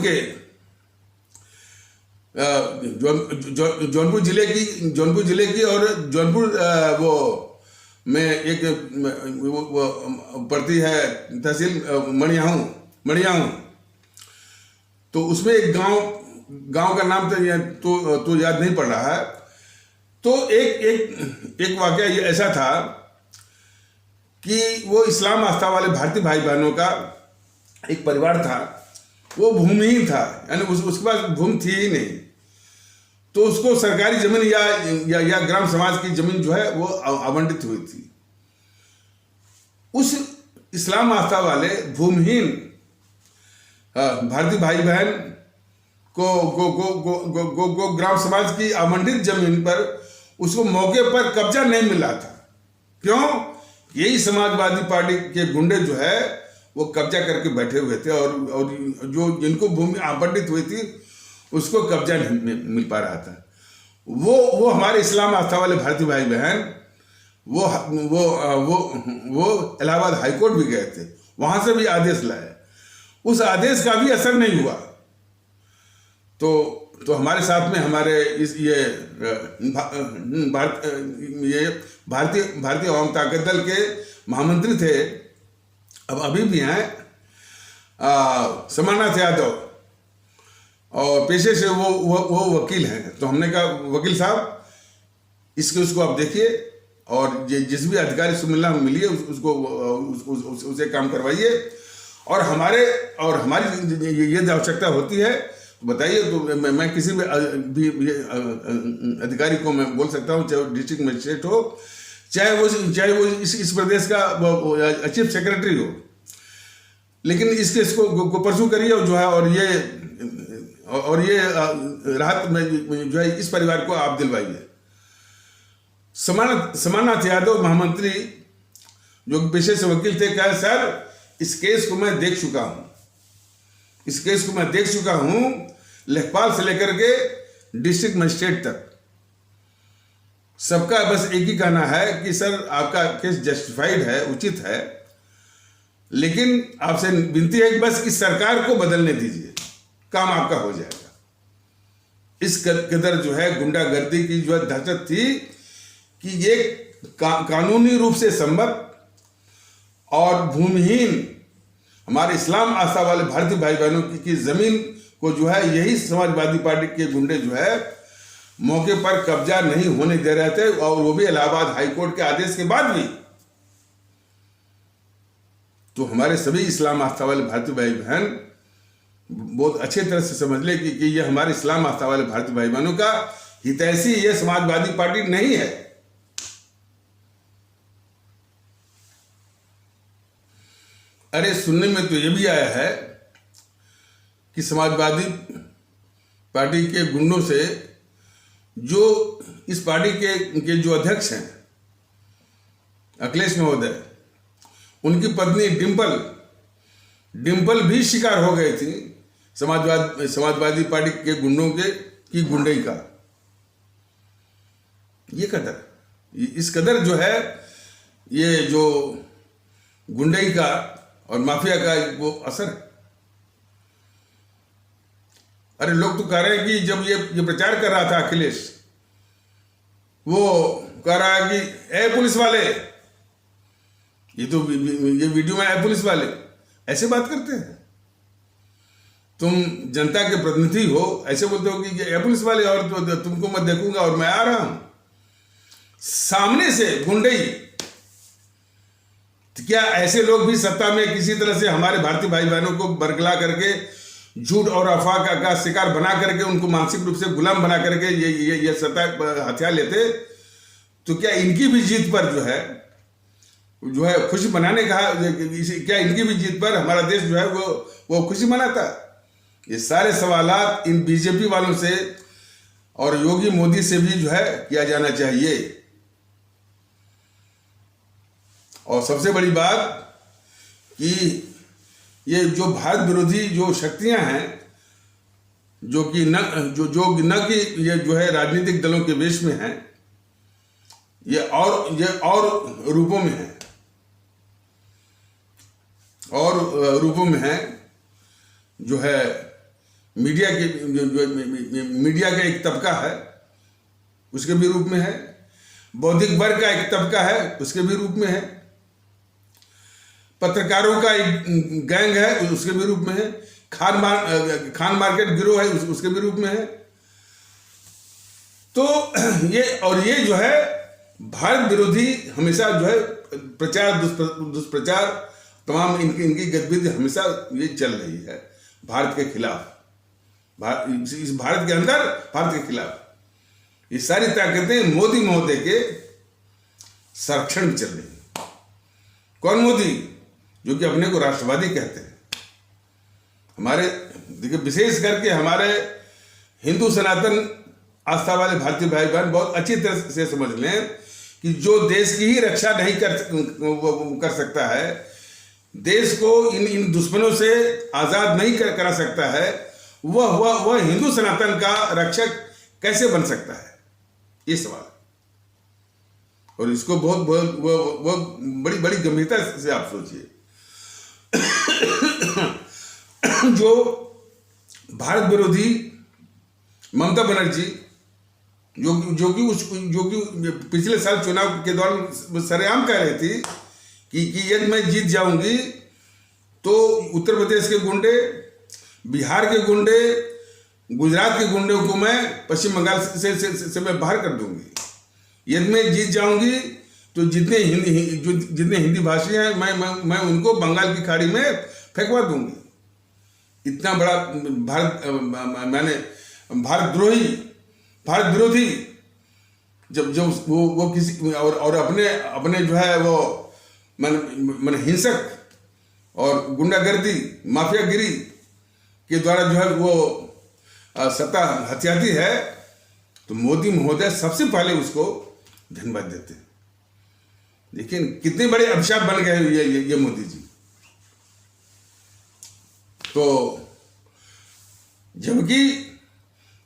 A: जिले की और जौनपुर वो में एक वो पड़ती है तहसील मणियाहू। तो उसमें एक गांव का नाम तो याद नहीं पड़ रहा है। तो एक वाकया ये ऐसा था कि वो इस्लाम आस्था वाले भारतीय भाई बहनों का एक परिवार था, वो भूमिहीन था, यानी उसके पास भूमि थी ही नहीं। तो उसको सरकारी जमीन या ग्राम समाज की जमीन जो है वो आवंटित हुई थी। उस इस्लाम आस्था वाले भूमिहीन भारतीय भाई बहन को ग्राम समाज की आवंटित जमीन पर उसको मौके पर कब्जा नहीं मिला था। क्यों? यही समाजवादी पार्टी के गुंडे जो है वो कब्जा करके बैठे हुए थे और जो जिनको भूमि आवंटित हुई थी उसको कब्जा नहीं मिल पा रहा था। वो हमारे इस्लाम आस्था वाले भारतीय भाई बहन वो इलाहाबाद हाईकोर्ट भी गए थे, वहां से भी आदेश लाए। उस आदेश का भी असर नहीं हुआ। तो हमारे साथ में हमारे भारतीय आवाम ताकत दल के महामंत्री थे, अब अभी भी हैं, समानाथ यादव, और पेशे से वो वकील हैं। तो हमने कहा वकील साहब उसको आप देखिए और जिस भी अधिकारी से मिलिए उसे काम करवाइए और हमारी ये आवश्यकता होती है बताइए। तो मैं किसी भी अधिकारी को मैं बोल सकता हूँ, चाहे वो डिस्ट्रिक्ट मजिस्ट्रेट हो, चाहे वो इस प्रदेश का चीफ सेक्रेटरी हो, लेकिन इस केस को परसू करिए और जो है और ये राहत में जो है इस परिवार को आप दिलवाइए। समानाथ यादव महामंत्री जो पेशे से वकील थे, कहा सर इस केस को मैं देख चुका हूं, लेखपाल से लेकर के डिस्ट्रिक्ट मजिस्ट्रेट तक सबका बस एक ही कहना है कि सर आपका केस जस्टिफाइड है, उचित है, लेकिन आपसे विनती है कि बस इस सरकार को बदलने दीजिए, काम आपका हो जाएगा। इस कदर जो है गुंडागर्दी की जो दहशत थी कि ये कानूनी रूप से संभव और भूमिहीन हमारे इस्लाम आस्था वाले भारतीय भाई बहनों की जमीन को जो है यही समाजवादी पार्टी के गुंडे जो है मौके पर कब्जा नहीं होने दे रहे थे, और वो भी इलाहाबाद हाईकोर्ट के आदेश के बाद भी। तो हमारे सभी इस्लाम आस्था वाले भारतीय भाई बहन बहुत अच्छे तरह से समझ ले कि ये हमारे इस्लाम आस्था वाले भारतीय भाई बहनों का हितैषी ये समाजवादी पार्टी नहीं है। अरे सुनने में तो ये भी आया है कि समाजवादी पार्टी के गुंडों से जो इस पार्टी के जो अध्यक्ष हैं अखिलेश महोदय, उनकी पत्नी डिंपल भी शिकार हो गई थी समाजवादी पार्टी के गुंडों की गुंडई का। इस कदर जो है ये जो गुंडई का और माफिया का वो असर है। अरे लोग तो कह रहे हैं कि जब ये प्रचार कर रहा था अखिलेश, वो कह रहा है कि ए पुलिस वाले, ये वीडियो में ए पुलिस वाले ऐसे बात करते हैं। तुम जनता के प्रतिनिधि हो, ऐसे बोलते हो कि ए पुलिस वाले और तुमको मैं देखूंगा और मैं आ रहा हूं। सामने से गुंडई, तो क्या ऐसे लोग भी सत्ता में किसी तरह से हमारे भारतीय भाई बहनों को बरगला करके झूठ और अफवाह का शिकार बना करके उनको मानसिक रूप से गुलाम बना करके ये सत्ता हथियार लेते, तो क्या इनकी भी जीत पर जो है खुशी मनाने का, क्या इनकी भी जीत पर हमारा देश जो है वो खुशी मनाता? ये सारे सवालात इन बीजेपी वालों से और योगी मोदी से भी जो है किया जाना चाहिए। और सबसे बड़ी बात कि ये जो भारत विरोधी जो शक्तियां हैं, जो कि न कि ये जो है राजनीतिक दलों के वेश में हैं, ये और रूपों में है, और रूपों में है, जो है मीडिया का एक तबका है उसके भी रूप में है, बौद्धिक वर्ग का एक तबका है उसके भी रूप में है, पत्रकारों का एक गैंग है उसके भी रूप में है, खान मार्केट गिरोह है उसके भी रूप में है। तो ये जो है भारत विरोधी हमेशा जो है प्रचार दुष्प्रचार तमाम इनकी गतिविधि हमेशा ये चल रही है भारत के खिलाफ, इस भारत के अंदर भारत के खिलाफ। ये सारी ताकतें मोदी महोदय के संरक्षण में चल रही हैं। कौन मोदी? जो कि अपने को राष्ट्रवादी कहते हैं। हमारे देखिए, विशेष करके हमारे हिंदू सनातन आस्था वाले भारतीय भाई बहन बहुत अच्छी तरह से समझ लें कि जो देश की ही रक्षा नहीं कर सकता है, देश को इन दुश्मनों से आजाद नहीं करा सकता है, वह हिंदू सनातन का रक्षक कैसे बन सकता है? ये सवाल। और इसको बहुत बड़ी गंभीरता से आप सोचिए। जो भारत विरोधी ममता बनर्जी जो कि पिछले साल चुनाव के दौरान सरेआम कह रही थी कि यदि मैं जीत जाऊंगी तो उत्तर प्रदेश के गुंडे, बिहार के गुंडे, गुजरात के गुंडों को मैं पश्चिम बंगाल से मैं बाहर कर दूंगी। यदि मैं जीत जाऊंगी तो जितने हिंदी भाषी हैं मैं उनको बंगाल की खाड़ी में फेंकवा दूंगी। इतना बड़ा भारत विरोधी जब वो किसी और अपने जो है वो मन हिंसक और गुंडागर्दी माफियागिरी के द्वारा जो है वो सत्ता हथियाती है, तो मोदी महोदय सबसे पहले उसको धन्यवाद देते हैं। लेकिन कितने बड़े अभिशाप बन गए ये मोदी जी। तो जबकि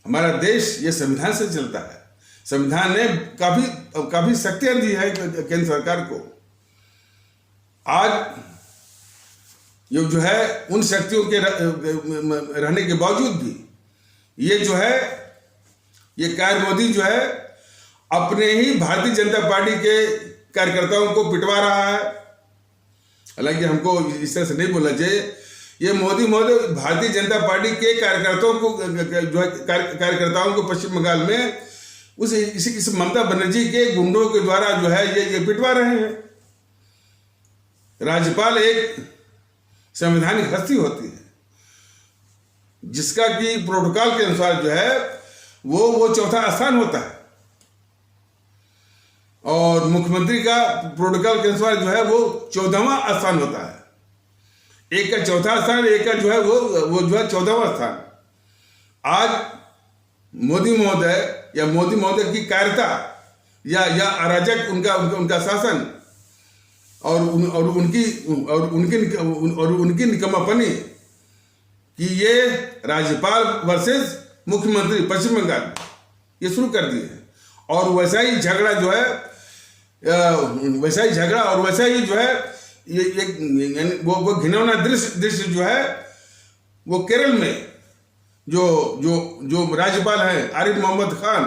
A: हमारा देश ये संविधान से चलता है, संविधान ने काफी शक्तियां दी है केंद्र सरकार को। आज ये जो है उन शक्तियों के रहने के बावजूद भी ये जो है ये मोदी जो है अपने ही भारतीय जनता पार्टी के कार्यकर्ताओं को पिटवा रहा है। हालांकि हमको इस तरह से नहीं बोलना चाहिए। ये मोदी महोदय भारतीय जनता पार्टी के कार्यकर्ताओं को पश्चिम बंगाल में इस ममता बनर्जी के गुंडों के द्वारा जो है ये पिटवा रहे हैं। राज्यपाल एक संवैधानिक हस्ती होती है जिसका कि प्रोटोकॉल के अनुसार जो है वो चौथा स्थान होता है, और मुख्यमंत्री का प्रोटोकॉल के अनुसार जो है वो 14वां स्थान होता है। एक का चौथा स्थान, एक का जो है वो जो है 14वां स्थान। आज मोदी महोदय की कायरता या अराजक उनका शासन और उनकी निकम्मापनी कि ये राज्यपाल वर्सेस मुख्यमंत्री पश्चिम बंगाल ये शुरू कर दिए हैं। और वैसा ही झगड़ा जो है और वैसा ही जो है ये वो घिनौना दृश्य जो है वो केरल में जो राज्यपाल हैं आरिफ मोहम्मद खान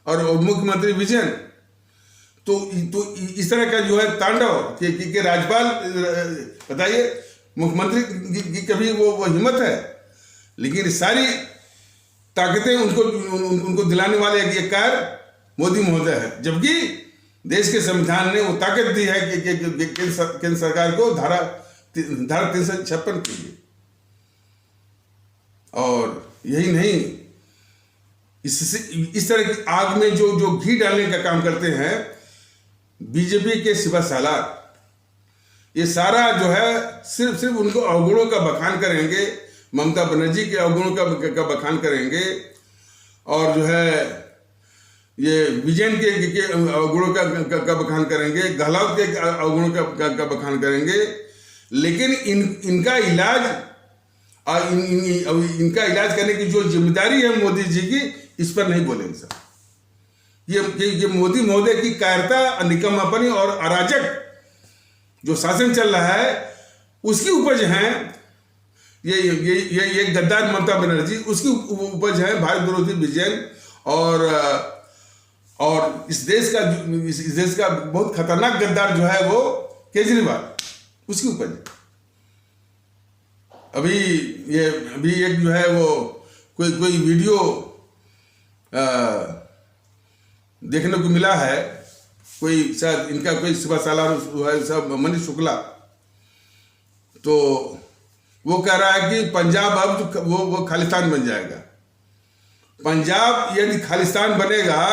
A: और मुख्यमंत्री विजयन, तो इस तरह का जो है तांडव कि राज्यपाल, बताइए, मुख्यमंत्री की कभी वो हिम्मत है? लेकिन सारी ताकतें उनको दिलाने वाले एक कार्य मोदी महोदय है, जबकि देश के संविधान ने वो ताकत दी है कि केंद्र सरकार को धारा 356 के लिए। और यही नहीं, इस तरह की आग में जो घी डालने का काम करते हैं बीजेपी के शिवा सालार, ये सारा जो है सिर्फ उनको अवगुणों का बखान करेंगे, ममता बनर्जी के अवगुणों का बखान करेंगे, और जो है ये विजयन के अवगुणों का बखान करेंगे, गहलोत के अवगुणों का बखान करेंगे। लेकिन इनका इलाज और इनका इलाज करने की जो जिम्मेदारी है मोदी जी की, इस पर नहीं बोलेंगे सर। ये मोदी महोदय की कायरता, निकम्मापनी और अराजक जो शासन चल रहा है उसकी उपज है ये गद्दार ममता बनर्जी, उसकी उपज है भारत विरोधी विजयन, और इस देश का बहुत खतरनाक गद्दार जो है वो केजरीवाल, उसकी उपज। अभी एक जो है वो कोई वीडियो देखने को मिला है, कोई शायद इनका कोई शिवा सालार है सब, मनीष शुक्ला, तो वो कह रहा है कि पंजाब अब वो खालिस्तान बन जाएगा। पंजाब यदि खालिस्तान बनेगा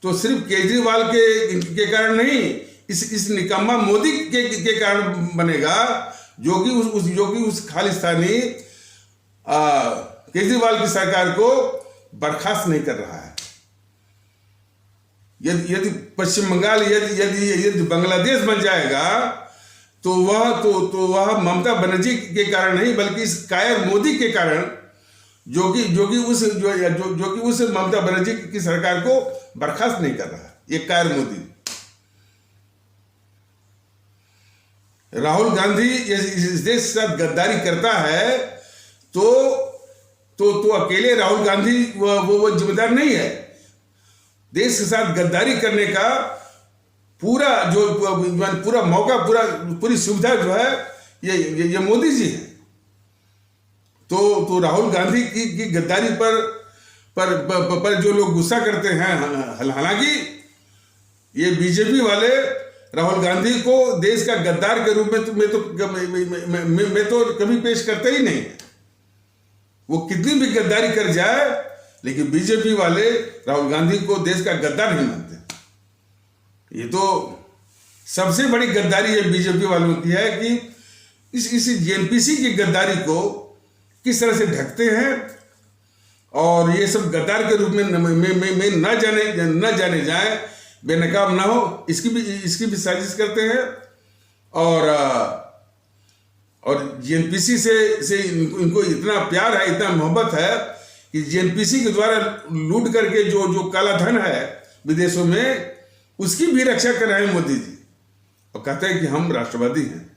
A: तो सिर्फ केजरीवाल के कारण नहीं, इस निकम्मा मोदी के कारण बनेगा, जो कि उस खालिस्तानी केजरीवाल की सरकार को बर्खास्त नहीं कर रहा है। यदि पश्चिम बंगाल यदि बांग्लादेश बन जाएगा तो वह ममता बनर्जी के कारण नहीं, बल्कि इस कायर मोदी के कारण, जो कि उस ममता बनर्जी की सरकार को बर्खास्त नहीं कर रहा। ये कायर मोदी। राहुल गांधी इस देश के साथ गद्दारी करता है तो अकेले राहुल गांधी वो जिम्मेदार नहीं है। देश के साथ गद्दारी करने का पूरा मौका, पूरी सुविधा जो है ये मोदी जी है। तो राहुल गांधी की गद्दारी पर जो लोग गुस्सा करते हैं, हालांकि ये बीजेपी वाले राहुल गांधी को देश का गद्दार के रूप में तो कभी पेश करते ही नहीं है। वो कितनी भी गद्दारी कर जाए, लेकिन बीजेपी वाले राहुल गांधी को देश का गद्दार नहीं मानते। ये तो सबसे बड़ी गद्दारी है बीजेपी वालों की है कि इस जेएनपीसी की गद्दारी को किस तरह से ढकते हैं, और ये सब गद्दार के रूप में न जाने जाए, बेनकाब ना हो, इसकी भी साजिश करते हैं। और जेएनपीसी से इनको इतना प्यार है, इतना मोहब्बत है कि जेएनपीसी के द्वारा लूट करके जो काला धन है विदेशों में, उसकी भी रक्षा कर रहे हैं मोदी जी, और कहते हैं कि हम राष्ट्रवादी हैं।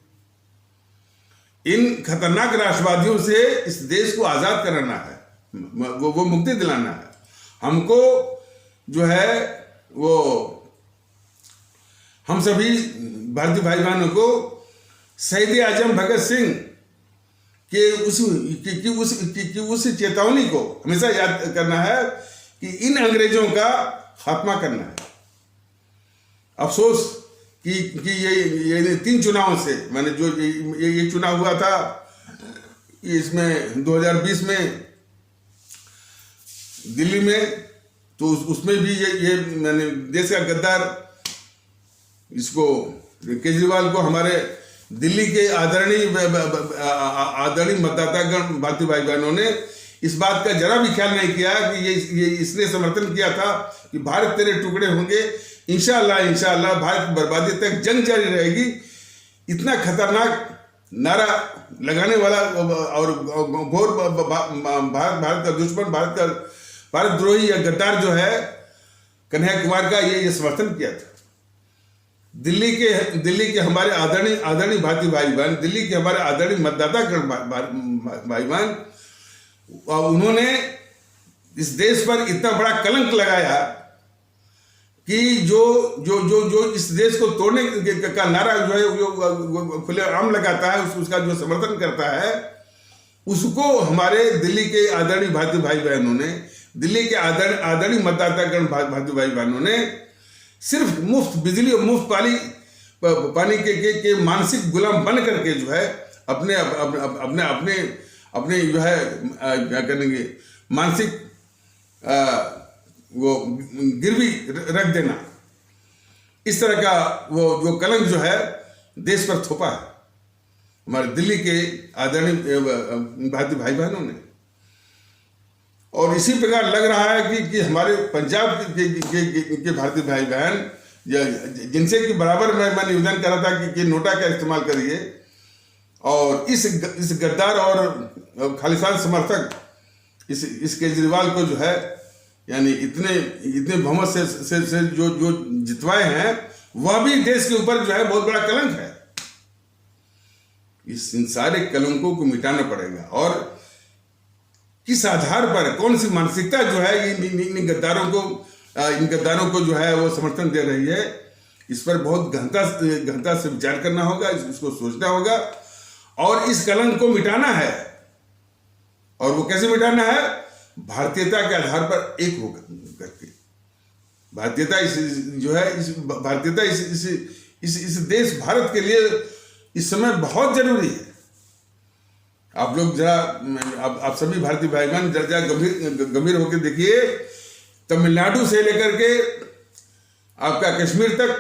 A: इन खतरनाक राष्ट्रवादियों से इस देश को आजाद कराना है, वो मुक्ति दिलाना है हमको। जो है वो हम सभी भारतीय भाई बहनों को शहीद आजम भगत सिंह के उस चेतावनी को हमेशा याद करना है कि इन अंग्रेजों का खात्मा करना है। अफसोस कि ये 3 चुनावों से, मैंने जो ये चुनाव हुआ था, इसमें 2020 में दिल्ली में, तो उसमें भी ये मैंने देश का गद्दार इसको केजरीवाल को हमारे दिल्ली के आदरणीय मतदातागण भारतीय भाई बहनों ने इस बात का जरा भी ख्याल नहीं किया कि ये इसने समर्थन किया था कि भारत तेरे टुकड़े होंगे, इंशाअल्लाह भारत बर्बादी तक जंग जारी रहेगी। इतना खतरनाक नारा लगाने वाला और घोर भारत का दुश्मन, भारत द्रोही या गद्दार जो है कन्हैया कुमार का ये समर्थन किया था। दिल्ली के हमारे आदरणीय भारतीय भाई बहन, दिल्ली के हमारे आदरणीय मतदाता भाई बहन, उन्होंने इस देश पर इतना बड़ा कलंक लगाया कि जो जो जो जो इस देश को तोड़ने का नारा जो है जो खुलेआम लगाता है, उसका जो समर्थन करता है, उसको हमारे दिल्ली के आदरणीय भारतीय भाई बहनों ने, दिल्ली के आदरणीय मतदातागण भारतीय भाई बहनों ने सिर्फ मुफ्त बिजली और मुफ्त पानी के मानसिक गुलाम बन करके जो है अपने अपने अपने अपने जो है क्या करेंगे मानसिक वो गिरवी रख देना, इस तरह का वो जो कलंक जो है देश पर थोपा है हमारे दिल्ली के आदरणीय भारतीय भाई बहनों ने। और इसी प्रकार लग रहा है कि हमारे पंजाब के भारतीय भाई बहन जिनसे कि बराबर मैं निवेदन कर रहा था कि नोटा का इस्तेमाल करिए, और इस गद्दार और खालिस्तान समर्थक इस केजरीवाल को जो है यानी इतने बहुमत से जो जितवाए हैं, वह भी देश के ऊपर जो है बहुत बड़ा कलंक है। इन सारे कलंकों को मिटाना पड़ेगा। और किस आधार पर, कौन सी मानसिकता जो है इन गद्दारों को जो है वो समर्थन दे रही है, इस पर बहुत गहनता से विचार करना होगा, इसको सोचना होगा और इस कलंक को मिटाना है। और वो कैसे मिटाना है? भारतीयता के आधार पर एक होकर करके। भारतीयता भारतीयता इस देश भारत के लिए इस समय बहुत जरूरी है। आप लोग जरा, आप सभी भारतीय भाई बहन जरा गंभीर होकर देखिए, तमिलनाडु से लेकर के आपका कश्मीर तक,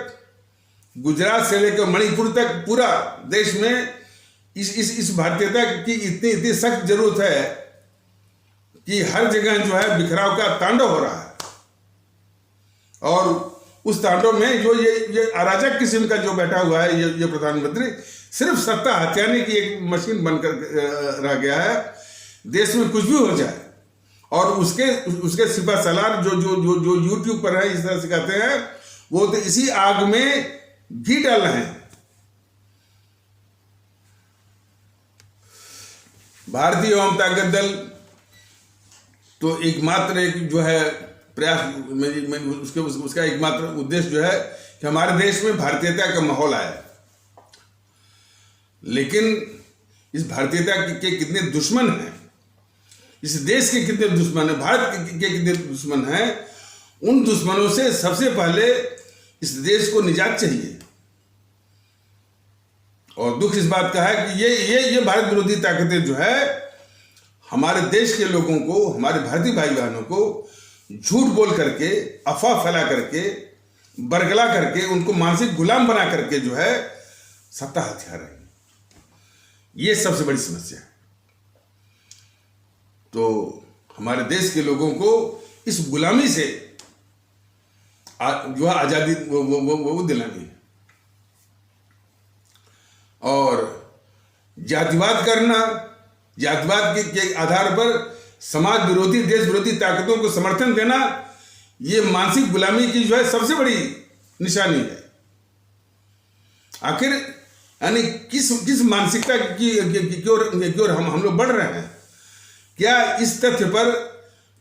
A: गुजरात से लेकर मणिपुर तक, पूरा देश में इस भारतीयता की इतनी सख्त जरूरत है कि हर जगह जो है बिखराव का तांडव हो रहा है। और उस तांडव में जो ये अराजक किस्म का जो बैठा हुआ है ये प्रधानमंत्री, सिर्फ सत्ता हथियाने की एक मशीन बनकर रह गया है। देश में कुछ भी हो जाए और उसके सिपा सलार जो यूट्यूब पर है, इस तरह से कहते हैं, वो तो इसी आग में घी डाल रहे हैं। भारतीय एवं ताकत दल तो एकमात्र एक जो है प्रयास, उसका एकमात्र उद्देश्य जो है कि हमारे देश में भारतीयता का माहौल आए। लेकिन इस भारतीयता के कितने दुश्मन हैं, इस देश के कितने दुश्मन हैं, भारत के कितने दुश्मन हैं, उन दुश्मनों से सबसे पहले इस देश को निजात चाहिए। और दुख इस बात का है कि ये भारत विरोधी ताकतें जो है हमारे देश के लोगों को, हमारे भारतीय भाई बहनों को झूठ बोल करके, अफवाह फैला करके, बरगला करके, उनको मानसिक गुलाम बना करके जो है सत्ता हथिया रही है। ये सबसे बड़ी समस्या है। तो हमारे देश के लोगों को इस गुलामी से जो है आजादी वो दिलानी है। और जातिवाद करना, जातिवाद के आधार पर समाज विरोधी, देश विरोधी ताकतों को समर्थन देना, ये मानसिक गुलामी की जो है सबसे बड़ी निशानी है। आखिर यानी किस मानसिकता की ओर हम लोग बढ़ रहे हैं? क्या इस तथ्य पर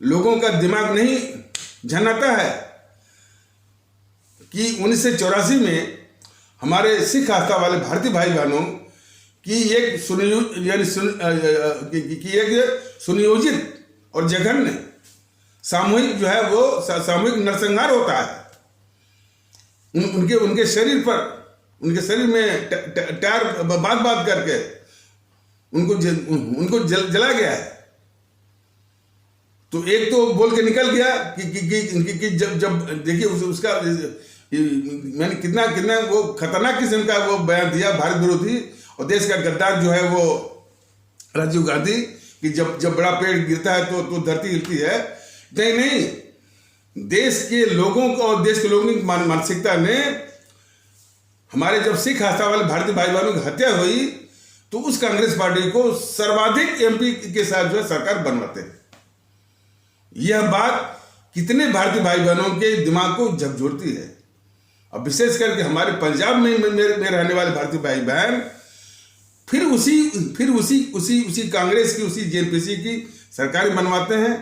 A: लोगों का दिमाग नहीं झनाता है कि 1984 में हमारे सिख आस्था वाले भारतीय भाई बहनों की एक सुनियोजित और जघन्य सामूहिक जो है वो सामूहिक नरसंहार होता है। उनके शरीर में टायर बात करके उनको जला गया है। तो एक तो बोल के निकल गया कि जब देखिए उसका मैंने कितना वो खतरनाक किस्म का वो बयान दिया भारत विरोधी और देश का गद्दार जो है वो राजीव गांधी, कि जब बड़ा पेड़ गिरता है तो धरती हिलती है। नहीं, देश के लोगों को और देश के लोगों की मानसिकता ने, हमारे जब सिख आस्था वाले भारतीय भाई बहनों की हत्या हुई तो उस कांग्रेस पार्टी को सर्वाधिक एमपी के साथ जो है सरकार बनवाते हैं। यह बात कितने भारतीय भाई बहनों के दिमाग को झकझोरती है। अब विशेष करके हमारे पंजाब में रहने वाले भारतीय भाई बहन फिर उसी कांग्रेस की, उसी जेएनपीसी की सरकार बनवाते हैं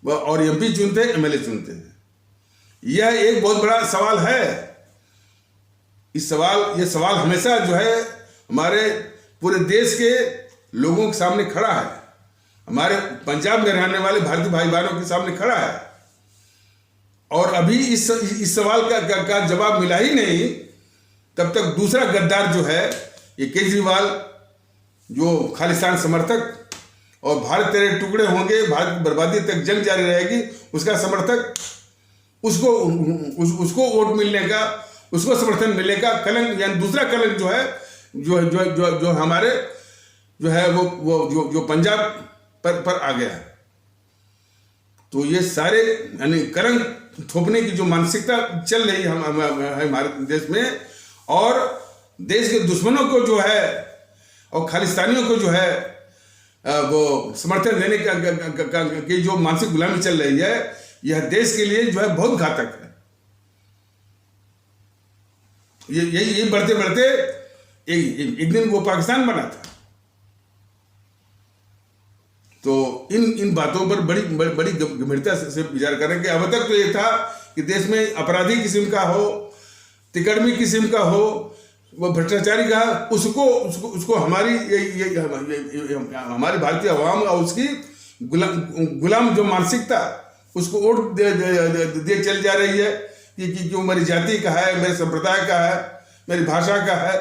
A: और एमपी चुनते हैं, एमएलए चुनते हैं। यह एक बहुत बड़ा सवाल है। ये सवाल हमेशा जो है हमारे पूरे देश के लोगों के सामने खड़ा है, हमारे पंजाब में रहने वाले भारतीय भाई बहनों के सामने खड़ा है। और अभी इस सवाल का जवाब मिला ही नहीं, तब तक दूसरा गद्दार जो है ये केजरीवाल, जो खालिस्तान समर्थक और भारत तेरे टुकड़े होंगे, भारत की बर्बादी तक जंग जारी रहेगी, उसका समर्थक, उसको वोट मिलने का, उसको समर्थन मिलने का कलंक, यानी दूसरा कलंक जो है जो हमारे जो है वो जो पंजाब पर आ गया है। तो ये सारे यानी कलंक थोपने की जो मानसिकता चल रही है हमारे देश में, और देश के दुश्मनों को जो है और खालिस्तानियों को जो है वो समर्थन देने की जो मानसिक गुलामी चल रही है, यह देश के लिए जो है बहुत घातक है। ये बढ़ते बढ़ते एक दिन वो पाकिस्तान बना था। तो इन बातों पर बड़ी गंभीरता से विचार करें कि अब तक तो ये था कि देश में अपराधी किस्म का हो, तिकड़मी किस्म का हो, वो भ्रष्टाचारी का, उसको हमारी हमारी भारतीय अवाम और उसकी गुलाम जो मानसिकता, उसको वोट दे चल जा रही है कि क्यों मेरी जाति का है, मेरे संप्रदाय का है, मेरी भाषा का है,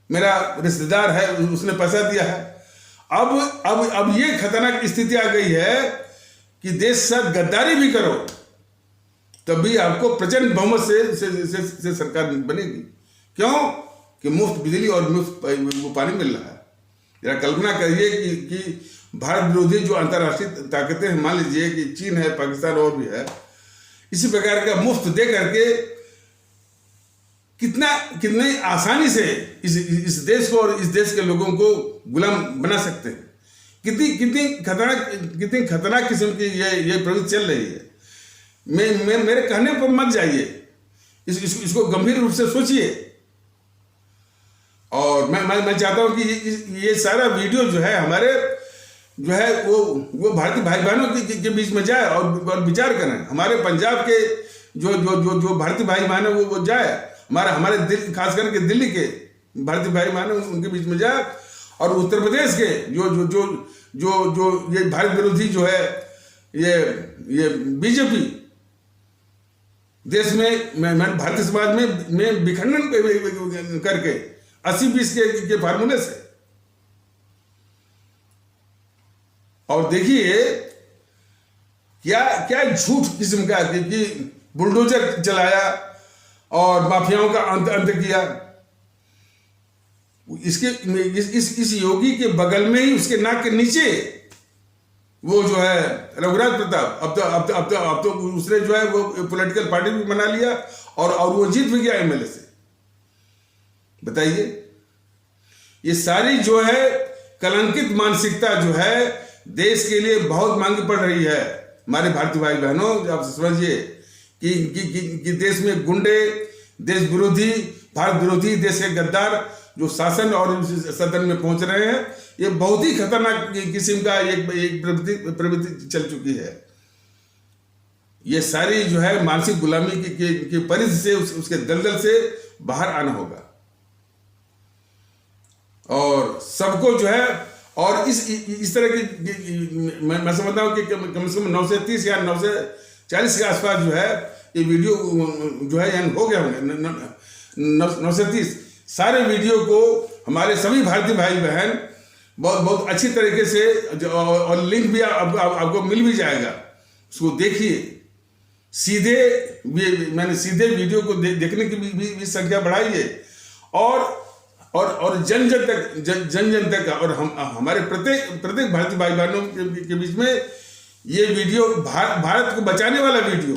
A: मेरा रिश्तेदार है, उसने पैसा दिया है। अब ये खतरनाक स्थिति आ गई है कि देश से गद्दारी भी करो तब भी आपको प्रचंड बहुमत से सरकार बनेगी। क्यों? कि मुफ्त बिजली और मुफ्त वो पानी मिल रहा है। जरा कल्पना करिए कि भारत विरोधी जो अंतर्राष्ट्रीय ताकतें हैं, मान लीजिए कि चीन है, पाकिस्तान और भी है, इसी प्रकार का मुफ्त दे करके कितने आसानी से इस देश को और इस देश के लोगों को गुलाम बना सकते हैं। कितनी खतरनाक किस्म की ये प्रवृत्ति चल रही है। मेरे कहने पर मत जाइए, इसको गंभीर रूप से सोचिए। और मैं चाहता हूं कि ये सारा वीडियो जो है हमारे जो है वो भारतीय भाई बहनों के बीच में जाए और विचार करें। हमारे पंजाब के जो भारतीय भाई बहन है वो जाए, हमारे खास करके दिल्ली के भारतीय भाई बहन है उनके बीच में जाए, और उत्तर प्रदेश के जो ये भारत विरोधी जो है ये बीजेपी देश में भारतीय समाज में विखंडन करके 80-20 के फार्मूले से, और देखिए क्या झूठ किस्म का कि बुलडोजर चलाया और माफियाओं का अंत किया। इस योगी के बगल में ही उसके नाक के नीचे वो जो है रघुराज प्रताप, अब तो उसने जो है वो पॉलिटिकल पार्टी भी बना लिया और वो जीत भी गया एमएलए से। बताइए, ये सारी जो है कलंकित मानसिकता जो है देश के लिए बहुत महंगी पड़ रही है। हमारे भारतीय भाई बहनों, आप समझिए कि देश में गुंडे, देश विरोधी, भारत विरोधी, देश के गद्दार जो शासन और सदन में पहुंच रहे हैं, ये बहुत ही खतरनाक किस्म का एक प्रवृत्ति चल चुकी है। ये सारी जो है मानसिक गुलामी की परिधि से, उसके दलदल से बाहर आना होगा। और सबको जो है, और इस तरह की मैं समझता हूं कि कम से कम 9 से 30 या 9 से 40 के आसपास जो है ये वीडियो जो है यानी हो गया होंगे 9 से 30 सारे वीडियो को हमारे सभी भारतीय भाई बहन बहुत अच्छी तरीके से, और लिंक भी आपको मिल भी जाएगा, उसको देखिए। सीधे वीडियो को देखने की भी संख्या बढ़ाइए, और जन जन तक और हमारे प्रत्येक भारतीय भाई बहनों के बीच में ये वीडियो भारत को बचाने वाला वीडियो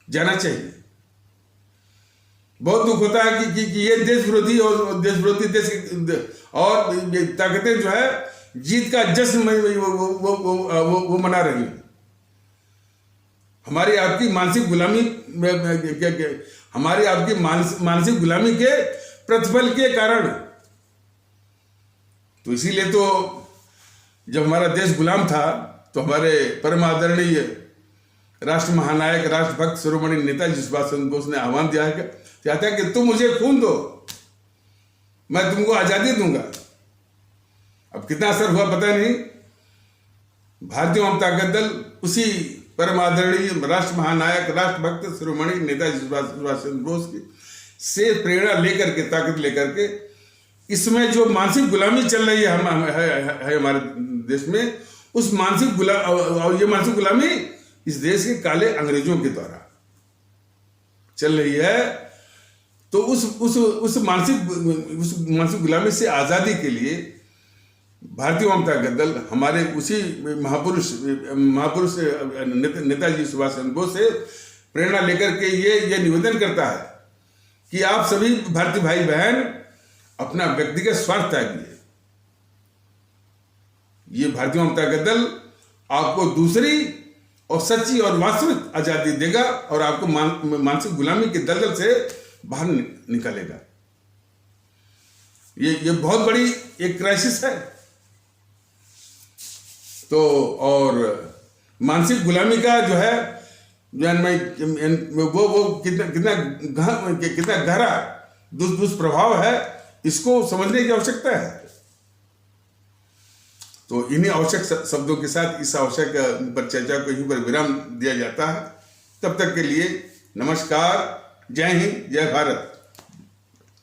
A: जाना चाहिए। बहुत दुख होता है कि ये देश विरोधी और देश विरोधी देश और ताकतें जो है जीत का जश्न वो मना रही है। हमारी आपकी मानसिक गुलामी मानसिक गुलामी के प्रतिफल के कारण। तो इसीलिए तो जब हमारा देश गुलाम था तो हमारे परम आदरणीय राष्ट्र महानायक, राष्ट्रभक्त शिरोमणि नेताजी सुभाष चंद्र बोस ने आह्वान दिया है, चाहता है कि तुम मुझे खून दो, मैं तुमको आजादी दूंगा। अब कितना असर हुआ पता नहीं। भारतीय आम ताकत दल उसी परम आदरणीय राष्ट्र महानायक, राष्ट्रभक्त शिरोमणि नेताजी सुभाष चंद्र बोस की से प्रेरणा लेकर के, ताकत लेकर के, इसमें जो मानसिक गुलामी चल रही है हमारे देश में, उस मानसिक गुलामी इस देश के काले अंग्रेजों के द्वारा चल रही है। तो उस मानसिक गुलामी से आजादी के लिए भारतीय आम ताकत दल हमारे उसी महापुरुष नेताजी सुभाष चंद्र बोस से प्रेरणा लेकर के ये निवेदन करता है कि आप सभी भारतीय भाई बहन अपना व्यक्तिगत स्वार्थ त्यागिए। ये भारतीय आम ताकत दल आपको दूसरी और सच्ची और वास्तविक आजादी देगा और आपको मानसिक गुलामी के दलदल से बाहर निकालेगा। ये बहुत बड़ी एक क्राइसिस है। तो और मानसिक गुलामी का जो है वो कितना गहरा दुष्प्रभाव है, इसको समझने की आवश्यकता है। तो इन्हीं आवश्यक शब्दों के साथ इस आवश्यक पर चर्चा को यहीं पर विराम दिया जाता है। तब तक के लिए नमस्कार, जय हिंद, जय भारत।